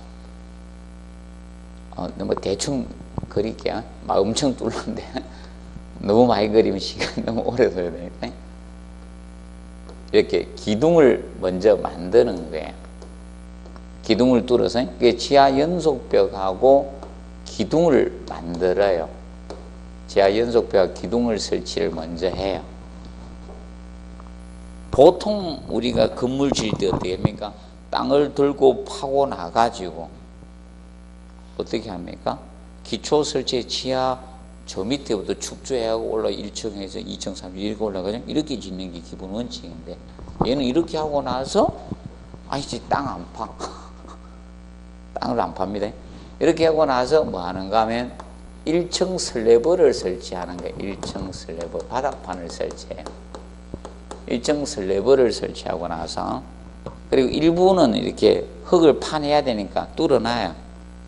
너무 대충 그릴게요. 막 엄청 뚫는데 너무 많이 그리면 시간이 너무 오래 써야 되니까 이렇게 기둥을 먼저 만드는 거예요. 기둥을 뚫어서 지하 연속벽하고 기둥을 만들어요. 지하 연속벽 기둥을 설치를 먼저 해요. 보통 우리가 건물 지을 때 어떻게 합니까? 땅을 들고 파고 나가지고 어떻게 합니까? 기초 설치에 지하 저 밑에부터 축조해하고 올라 1층에서 2층, 3층 이렇게 올라가죠. 이렇게 짓는 게 기본 원칙인데 얘는 이렇게 하고 나서 이제 땅 안 파. 땅을 안 팝니다. 이렇게 하고 나서 뭐 하는가 하면 1층 슬래브를 설치하는 거예요. 1층 슬래브, 바닥판을 설치해요. 1층 슬래브를 설치하고 나서 그리고 일부는 이렇게 흙을 파내야 되니까 뚫어놔요.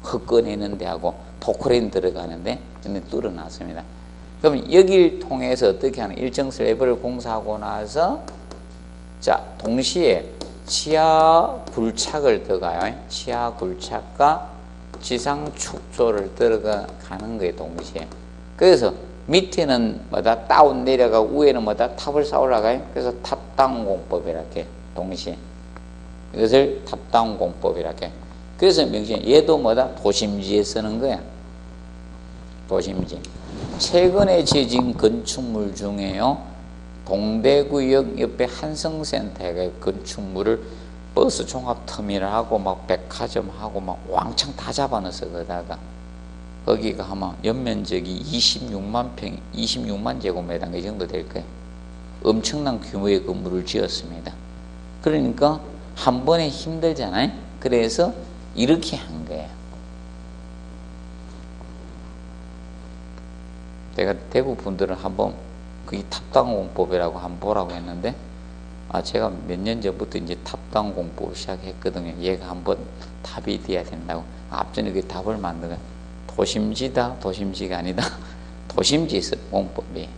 흙 꺼내는 데하고 포크레인 들어가는데 뚫어놨습니다. 그럼 여기를 통해서 어떻게 하는 1층 슬래브를 공사하고 나서 자 동시에 지하 굴착을 들어가요. 지하 굴착과 지상 축조를 들어가는 거예요. 동시에. 그래서 밑에는 뭐다 다운 내려가고 위에는 뭐다 탑을 쌓아 올라가요. 그래서 탑다운 공법이라게 동시에 이것을 탑다운 공법이라게. 그래서 명칭 얘도 뭐다 도심지에 쓰는 거야. 도심지. 최근에 지어진 건축물 중에요. 동대구역 옆에 한성센터에 건축물을 버스 종합터미널하고 막 백화점하고 막 왕창 다 잡아넣어서 거다가 거기가 아마 연면적이 26만 제곱미터 이 정도 될 거예요. 엄청난 규모의 건물을 지었습니다. 그러니까 한 번에 힘들잖아요. 그래서 이렇게 한 거예요. 제가 대구 분들은 한번 그게 탑다운 공법이라고 한번 보라고 했는데 제가 몇 년 전부터 이제 탑다운 공법을 시작했거든요. 얘가 한번 답이 돼야 된다고. 앞전에 그 답을 만들어 도심지다, 도심지가 아니다. 도심지에서 공법이.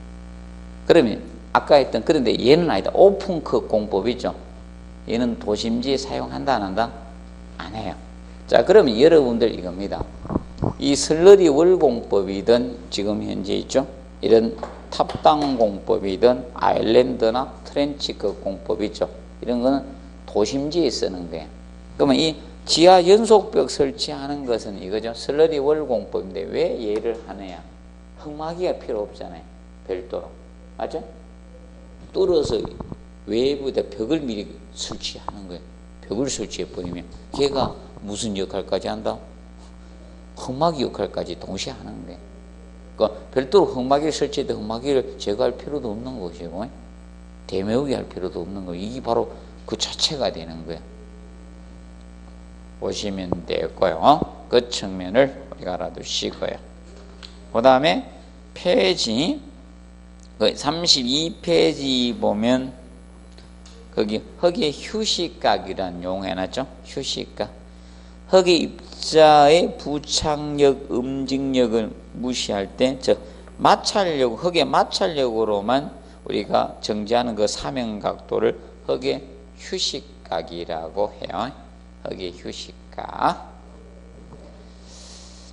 그러면 아까 했던 그런데 얘는 아니다. 오픈컷 공법이죠. 얘는 도심지에 사용한다 안 한다? 안 해요. 자, 그러면 여러분들 이겁니다. 이 슬러리 월공법이든 지금 현재 있죠? 이런 탑당 공법이든 아일랜드나 트렌치급 공법 있죠? 이런 거는 도심지에 쓰는 거예요. 그러면 이 지하 연속벽 설치하는 것은 이거죠. 슬러리 월공법인데 왜 얘를 하느냐? 흙막이가 필요 없잖아요. 별도로. 맞죠? 뚫어서 외부에다 벽을 미리 설치하는 거예요. 벽을 설치해버리면 걔가 무슨 역할까지 한다? 흙막이 역할까지 동시에 하는 거예요. 그러니까 별도로 흙막이를 설치해도 흙막이를 제거할 필요도 없는 것이고 대매우기 할 필요도 없는 거예요. 이게 바로 그 자체가 되는 거예요. 보시면 되고요. 그 측면을 우리가 알아두시고요. 그 다음에 페이지 32페이지 보면 거기 흙의 휴식각이라는 용어 해놨죠. 휴식각. 흙의 입자의 부착력, 음직력을 무시할 때, 즉 마찰력, 흙의 마찰력으로만 우리가 정지하는 그 사면각도를 흙의 휴식각이라고 해요. 흙의 휴식각.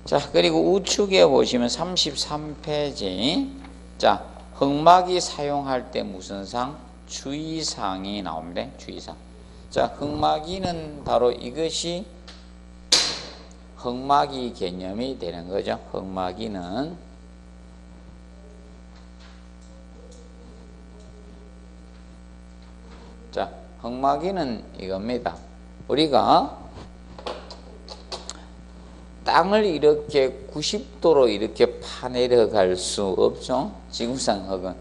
자, 그리고 우측에 보시면 33페이지. 자, 흙막이 사용할 때 무슨 상? 주의사항이 나옵니다. 주의사항. 자, 흙막이는 바로 이것이 흙막이 개념이 되는 거죠. 흙막이는 자, 흙막이는 이겁니다. 우리가 땅을 이렇게 90도로 이렇게 파내려갈 수 없죠. 지구상 흙은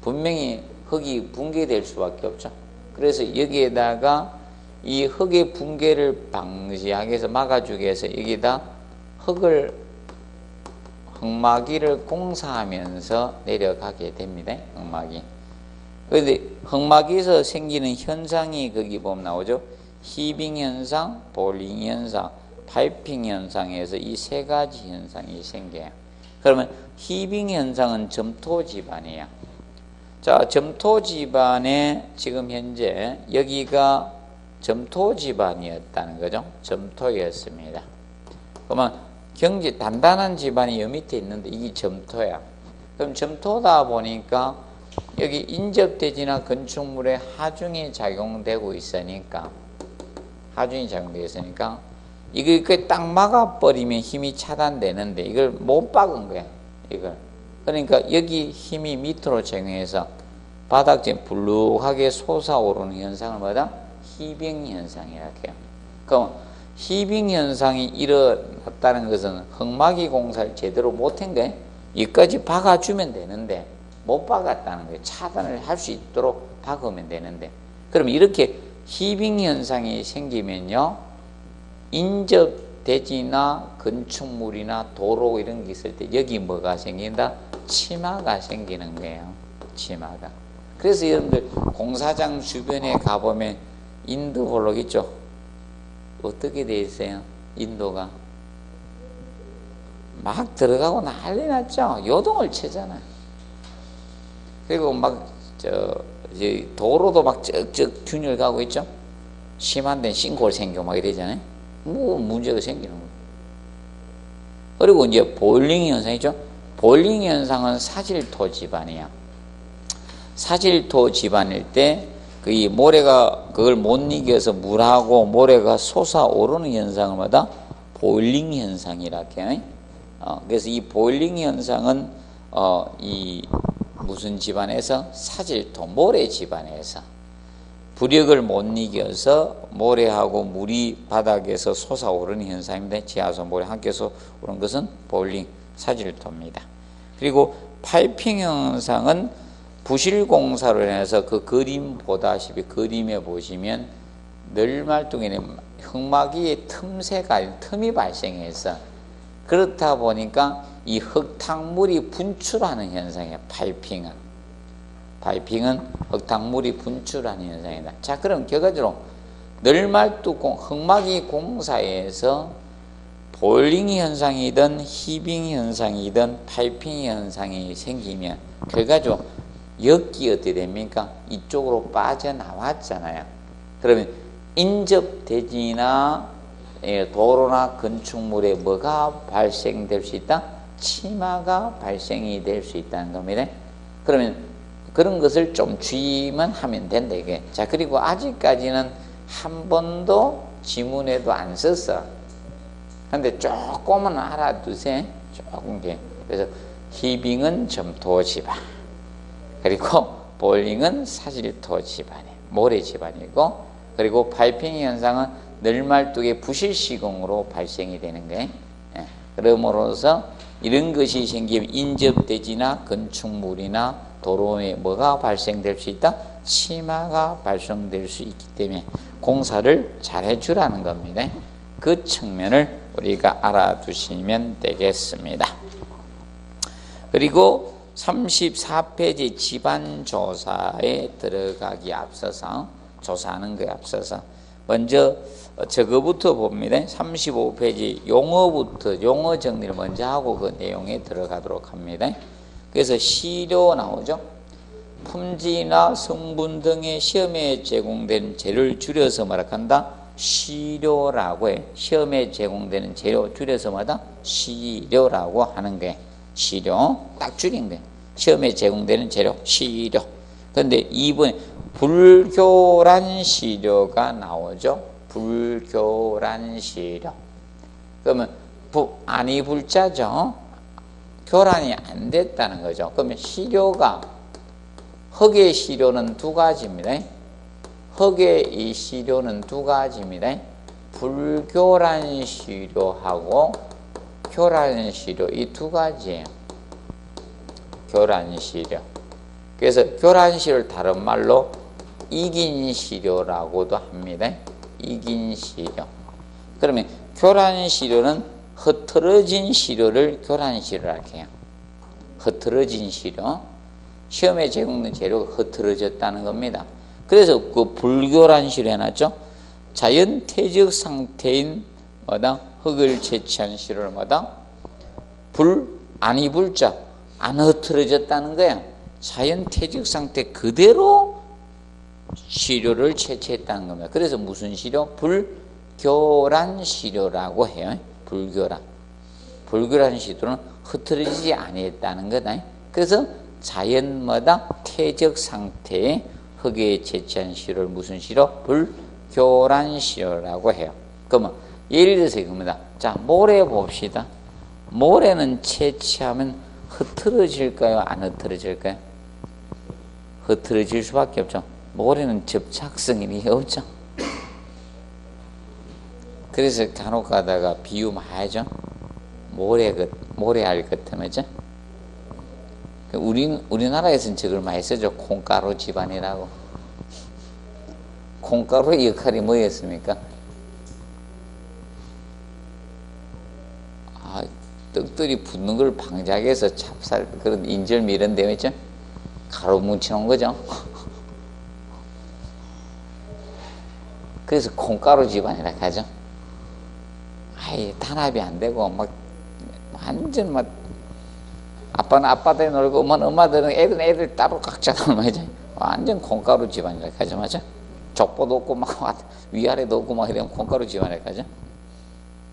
분명히 흙이 붕괴될 수밖에 없죠. 그래서 여기에다가 이 흙의 붕괴를 방지하기 위해서 막아주기 위해서 여기다 흙막이를 공사하면서 내려가게 됩니다. 흙막이. 그런데 흙막에서 생기는 현상이 거기 보면 나오죠. 히빙 현상, 볼링 현상, 파이핑 현상에서 이 세 가지 현상이 생겨요. 그러면 히빙 현상은 점토 지반이에요. 자, 점토 지반에 지금 현재 여기가 점토 지반이었다는 거죠. 점토였습니다. 그러면 단단한 지반이 여 밑에 있는데 이게 점토야. 그럼 점토다 보니까 여기 인접대지나 건축물에 하중이 작용되고 있으니까 이걸 딱 막아버리면 힘이 차단되는데 이걸 못 박은 거야. 이걸. 그러니까 여기 힘이 밑으로 작용해서 바닥재 불룩하게 솟아오르는 현상을 뭐다? 히빙 현상이라고 해요. 그럼 히빙 현상이 일어났다는 것은 흙막이 공사를 제대로 못한 거예요. 여기까지 박아주면 되는데 못 박았다는 거예요. 차단을 할 수 있도록 박으면 되는데. 그럼 이렇게 히빙 현상이 생기면요, 인접대지나 건축물이나 도로 이런 게 있을 때 여기 뭐가 생긴다? 치마가 생기는 거예요. 치마가. 그래서 여러분들 공사장 주변에 가보면 인도 볼록 있죠? 어떻게 돼 있어요? 인도가 막 들어가고 난리 났죠? 요동을 치잖아요. 그리고 이제 도로도 막 쩍쩍 균열 가고 있죠? 심한 데는 싱크홀 생기고 막 이러잖아요? 뭐 문제가 생기는 거예요. 그리고 이제 보일링 현상이죠? 보일링 현상은 사질토 지반이야. 사질토 지반일 때 이 모래가 그걸 못 이겨서 물하고 모래가 솟아오르는 현상을 뭐다? 보일링 현상이라고 해요. 그래서 이 보일링 현상은 이 무슨 지반에서? 사질토, 모래 지반에서 부력을 못 이겨서 모래하고 물이 바닥에서 솟아오르는 현상인데 지하수 모래 함께 솟아오르는 것은 보일링, 사질토입니다. 그리고 파이핑 현상은 부실 공사로 인해서 그 그림 보다시피 그림에 보시면 널말뚱에는 흙막이의 틈이 발생해서 그렇다 보니까 이 흙탕물이 분출하는 현상이에요. 파이핑은 흙탕물이 분출하는 현상이다. 자, 그럼 결과적으로 널말뚱 흙막이 공사에서 보일링 현상이든 히빙 현상이든 파이핑 현상이 생기면 결과적으로 역기 어떻게 됩니까? 이쪽으로 빠져나왔잖아요. 그러면 인접대지나 도로나 건축물에 뭐가 발생될 수 있다? 치마가 발생이 될 수 있다는 겁니다. 그러면 그런 것을 좀 주의만 하면 된다 이게. 자, 그리고 아직까지는 한 번도 지문에도 안 썼어. 근데 조금은 알아두세요. 조금 게. 그래서 히빙은 점토 집안, 그리고 볼링은 사질토 집안이 모래 집안이고, 그리고 파이핑 현상은 널말뚝의 부실 시공으로 발생이 되는 거예요. 그러므로서 이런 것이 생기면 인접대지나 건축물이나 도로에 뭐가 발생될 수 있다? 치마가 발생될 수 있기 때문에 공사를 잘 해주라는 겁니다. 그 측면을 우리가 알아두시면 되겠습니다. 그리고 34페이지 집안조사에 들어가기 앞서서, 조사하는 것에 앞서서 먼저 저거부터 봅니다. 35페이지 용어부터, 용어 정리를 먼저 하고 그 내용에 들어가도록 합니다. 그래서 시료 나오죠. 품질이나 성분 등의 시험에 제공된 재료를 줄여서 말한다. 시료라고 해. 시험에 제공되는 재료 줄여서 뭐다? 시료라고 하는 게 시료. 딱 줄인 거예요. 시험에 제공되는 재료 시료. 그런데 이번에 불교란 시료가 나오죠. 불교란 시료. 그러면 아니 불자죠. 교란이 안 됐다는 거죠. 그러면 시료가, 흑의 시료는 두 가지입니다. 흑의 이 시료는 두 가지입니다. 불교란 시료하고 교란 시료, 이 두 가지예요. 교란 시료. 그래서 교란 시료를 다른 말로 이긴 시료라고도 합니다. 이긴 시료. 그러면 교란 시료는 흐트러진 시료를 교란 시료라고 해요. 흐트러진 시료. 시험에 제공된 재료가 흐트러졌다는 겁니다. 그래서 그 불교란 시료 해놨죠. 자연 퇴적 상태인 뭐다? 흙을 채취한 시료를 뭐다? 아니 불자, 안 흐트러졌다는 거야. 자연 퇴적 상태 그대로 시료를 채취했다는 겁니다. 그래서 무슨 시료? 불교란 시료라고 해요. 불교란. 불교란 시료는 흐트러지지 아니했다는 거다. 그래서 자연마다 퇴적 상태의 흙에 채취한 시료를 무슨 시료? 불교란 시료라고 해요. 그러면 예를 들어서 이겁니다. 자, 모래 봅시다. 모래는 채취하면 흐트러질까요? 안 흐트러질까요? 흐트러질 수밖에 없죠. 모래는 접착성이 없죠. 그래서 간혹 가다가 비유 많이 하죠. 모래알 같은 거죠. 우리나라에서는 저걸 많이 쓰죠. 콩가루 집안이라고. 콩가루의 역할이 뭐였습니까? 떡들이 붙는 걸 방지하기 위해서 찹쌀, 그런 인절미 이런 데 있죠? 가루 뭉치는 거죠. 그래서 콩가루 집안이라고 하죠. 단합이 안 되고, 완전 아빠는 아빠들이 놀고, 엄마는 엄마들은 애들 따로 각자 놀죠. 완전 콩가루 집안이라고 하죠. 맞죠? 족보도 없고, 위아래도 없고, 이러면 콩가루 집안이라고 하죠.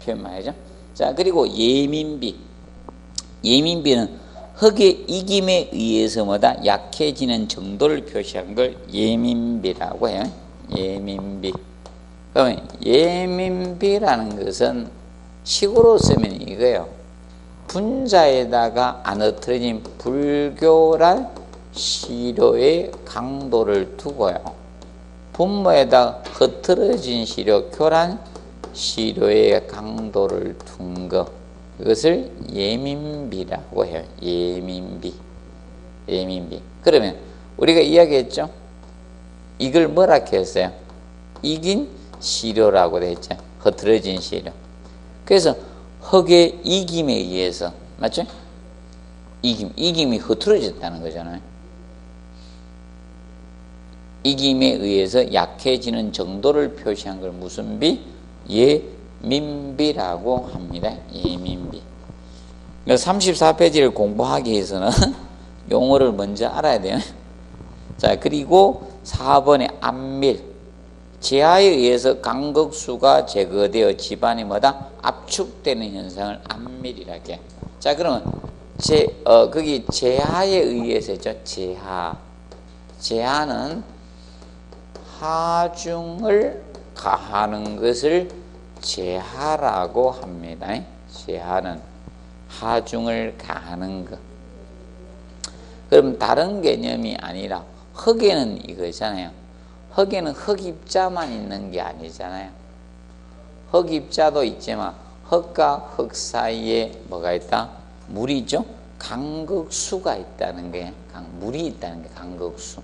표현 많이 하죠. 자, 그리고 예민비. 예민비는 흙의 익임에 의해서 뭐다? 약해지는 정도를 표시한 걸 예민비라고 해요. 예민비. 그러면 예민비라는 것은 식으로 쓰면 이거예요. 분자에다가 안 흐트러진 불교란 시료의 강도를 두고요. 분모에다 흐트러진 시료, 교란 시료의 강도를 둔 것, 이것을 예민비라고 해요. 예민비. 예민비. 그러면 우리가 이야기했죠. 이걸 뭐라고 했어요? 이긴 시료라고 했죠. 흐트러진 시료. 그래서 흙의 익임에 의해서, 맞죠? 익임이 흐트러졌다는 거잖아요. 익임에 의해서 약해지는 정도를 표시한 걸 무슨 비? 예민비라고 합니다. 예민비. 34페이지를 공부하기 위해서는 용어를 먼저 알아야 돼요. 자, 그리고 4번에 안밀. 제하에 의해서 간극수가 제거되어 지반이 뭐다? 압축되는 현상을 압밀이라고 해. 자, 그러면 거기 제하에 의해서죠. 제하는 하중을 가하는 것을 제하라고 합니다. 제하는 하중을 가하는 것. 그럼 다른 개념이 아니라 흑에는 이거잖아요. 흑에는 흑입자만 있는 게 아니잖아요. 흑입자도 있지만 흑과 흑 사이에 뭐가 있다? 물이 있죠? 간극수가 있다는 게, 물이 있다는 게 간극수.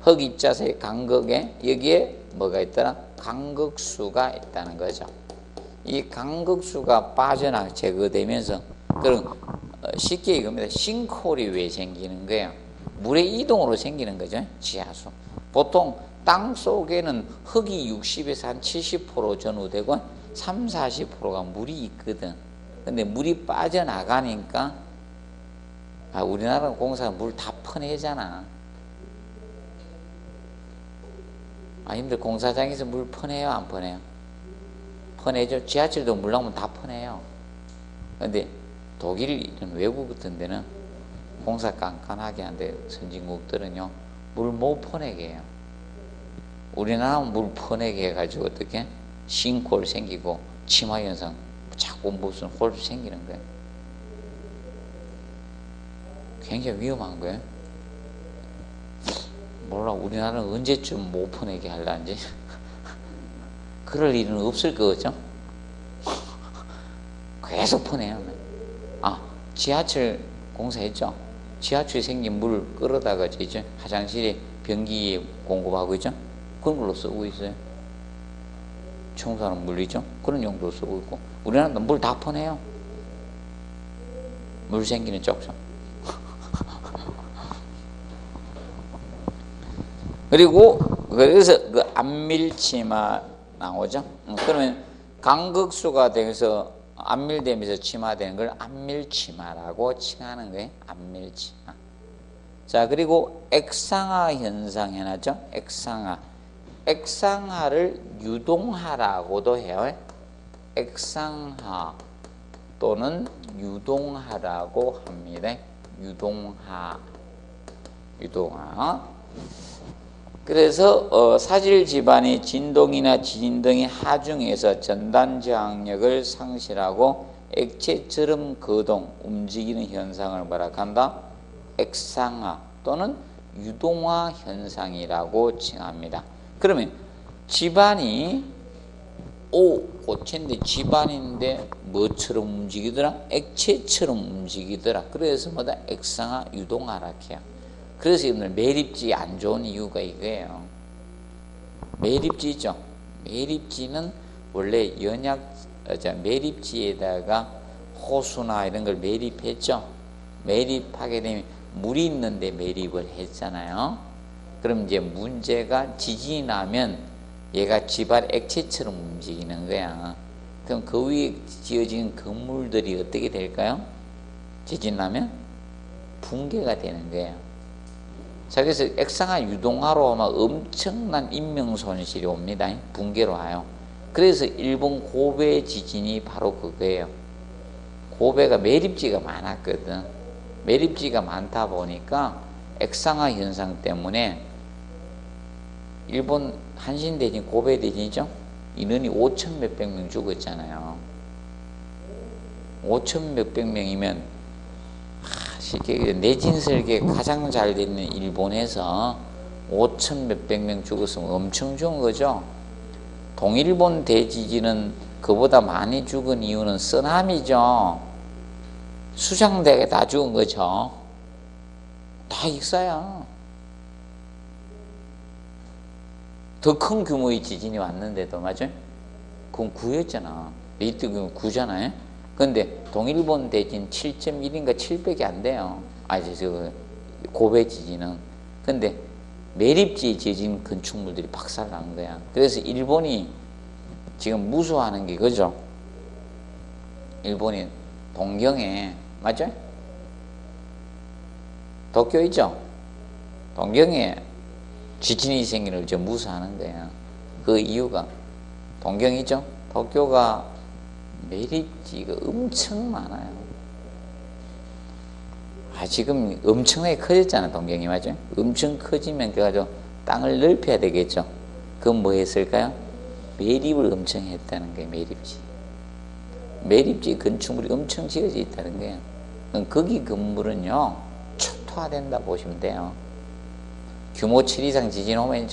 흑입자의 간극에 여기에 뭐가 있더라? 간극수가 있다는 거죠. 이 간극수가 제거되면서, 그럼 쉽게 이겁니다. 싱크홀이 왜 생기는 거예요? 물의 이동으로 생기는 거죠. 지하수. 보통 땅 속에는 흙이 60에서 한 70% 전후되고 3, 40%가 물이 있거든. 근데 물이 빠져나가니까, 우리나라 공사가 물 다 퍼내잖아. 님들 공사장에서 물 퍼내요, 안 퍼내요? 퍼내죠. 지하철도 물 나오면 다 퍼내요. 근데 독일 이런 외국 같은 데는 공사 깐깐하게 하는데 선진국들은요, 물 못 퍼내게 해요. 우리나라는 물 퍼내게 해가지고 어떻게? 싱크홀 생기고 치마 현상, 자꾸 무슨 홀 생기는 거예요. 굉장히 위험한 거예요. 몰라, 우리나라는 언제쯤 못 퍼내게 하려는지. 그럴 일은 없을 거죠. 계속 퍼내요. 지하철 공사했죠. 지하철에 생긴 물 끌어다가 이제 화장실에 변기 공급하고 있죠. 그런 걸로 쓰고 있어요. 청소하는 물이죠. 그런 용도로 쓰고 있고. 우리나라도 물 다 퍼내요. 물 생기는 쪽죠. 그래서 그 압밀치마 나오죠. 그러면 간극수가 되면서 압밀되면서 치마되는 걸 압밀치마라고 칭하는 거예요. 압밀치마. 자, 그리고 액상화 현상 해놨죠. 액상화를 유동화라고도 해요. 액상화 또는 유동화라고 합니다. 유동화. 그래서 사질 지반이 진동이나 지진 등의 하중에서 전단 저항력을 상실하고 액체처럼 거동, 움직이는 현상을 뭐라 한다? 액상화 또는 유동화 현상이라고 칭합니다. 그러면 지반이 고체인데 지반인데 뭐처럼 움직이더라? 액체처럼 움직이더라. 그래서 뭐다? 액상화, 유동화라 해요. 그래서 여러분들 매립지 안 좋은 이유가 이거예요. 매립지죠. 매립지는 원래 매립지에다가 호수나 이런 걸 매립했죠. 매립하게 되면 물이 있는데 매립을 했잖아요. 그럼 이제 문제가 지진이 나면 얘가 지발 액체처럼 움직이는 거야. 그럼 그 위에 지어진 건물들이 어떻게 될까요? 지진 나면 붕괴가 되는 거예요. 자, 그래서 액상화 유동화로 하면 엄청난 인명 손실이 옵니다. 붕괴로 와요. 그래서 일본 고베 지진이 바로 그거예요. 고베가 매립지가 많았거든. 매립지가 많다 보니까 액상화 현상 때문에 일본 한신대진, 고베 대진이죠. 인원이 5천 몇백 명 죽었잖아요. 5천 몇백 명이면 쉽게 내진 설계 가장 잘 되는 일본에서 5천 몇백 명 죽었으면 엄청 좋은 거죠. 동일본 대지진은 그보다 많이 죽은 이유는 쓰나미죠. 수장대가 다 죽은 거죠. 다 익사야. 더 큰 규모의 지진이 왔는데도, 맞아요? 그건 9였잖아. 이때 그건 9잖아요. 근데 동일본 대진 7.1인가 700이 안 돼요. 고베 지진은. 근데 매립지 지진 건축물들이 박살난 거야. 그래서 일본이 지금 무서워하는 게 그죠? 일본이 동경에, 맞죠? 도쿄 있죠? 동경에 지진이 생기는 걸 무서워하는 거야. 그 이유가 동경이죠. 도쿄가 매립지가 엄청 많아요. 지금 엄청나게 커졌잖아, 동경이. 맞죠? 엄청 커지면 그래가지고 땅을 넓혀야 되겠죠. 그건 뭐 했을까요? 매립을 엄청 했다는 거예요. 매립지 건축물이 엄청 지어져 있다는 거예요. 거기 건물은요 초토화된다 보시면 돼요. 규모 7 이상 지진 오면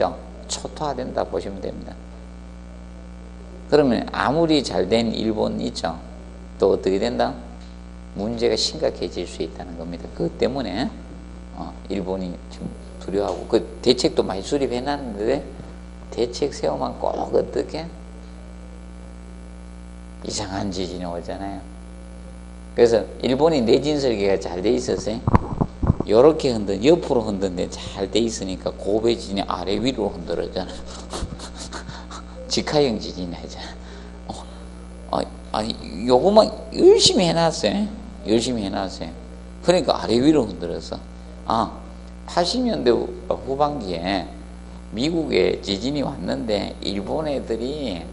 초토화된다 보시면 됩니다. 그러면 아무리 잘된 일본 있죠, 또 어떻게 된다? 문제가 심각해질 수 있다는 겁니다. 그것 때문에 일본이 좀 두려워하고, 그 대책도 많이 수립해 놨는데 대책 세우면 꼭 어떻게 이상한 지진이 오잖아요. 그래서 일본이 내진 설계가 잘 돼 있었어요. 요렇게 옆으로 흔드는데 잘 돼 있으니까 고베 지진이 아래 위로 흔들어잖아. 직하형 지진이 하잖아. 요거만 열심히 해놨어요. 그러니까 아래 위로 흔들었어. 80년대 후반기에 미국에 지진이 왔는데 일본 애들이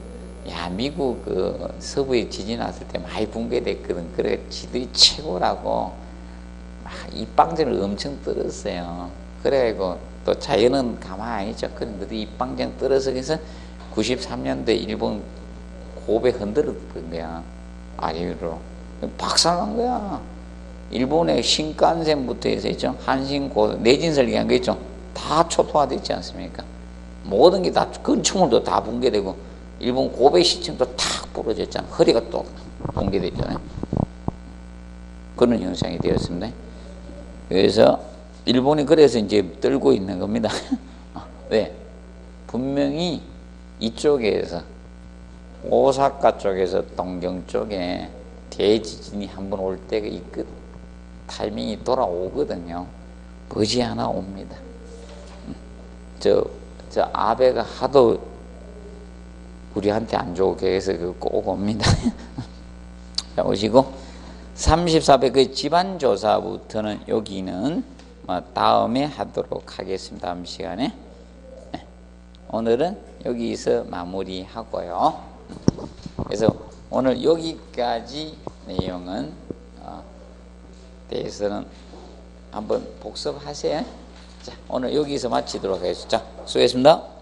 미국 그 서부에 지진 왔을 때 많이 붕괴됐거든. 그래 지들이 최고라고 막 입방정을 엄청 떨었어요. 그래가지고 또 자연은 가만히 있죠. 그런데 입방정 떨어서 해서 93년도에 일본 고베 흔들었던 거야. 아래 위로 박살난 거야. 일본의 신칸센부터 해서 있죠, 한신고 내진 설계한 거 있죠, 다 초토화되어 있지 않습니까? 모든 게 다 건축물도 다 붕괴되고 일본 고베 시청도 탁 부러졌잖아. 허리가 또 붕괴됐잖아요. 그런 현상이 되었습니다. 그래서 일본이 그래서 이제 떨고 있는 겁니다. 왜? 분명히 이쪽에서 오사카 쪽에서 동경 쪽에 대지진이 한번 올 때가 있거든. 타이밍이 돌아오거든요. 머지않아 옵니다. 저 아베가 하도 우리한테 안 좋게 해서 꼭 옵니다. 자, 오시고 34배 그 집안조사부터는 여기는 다음에 하도록 하겠습니다. 다음 시간에. 오늘은 여기서 마무리하고요. 그래서 오늘 여기까지 내용은 대해서는 한번 복습하세요. 자, 오늘 여기서 마치도록 하겠습니다. 자, 수고했습니다.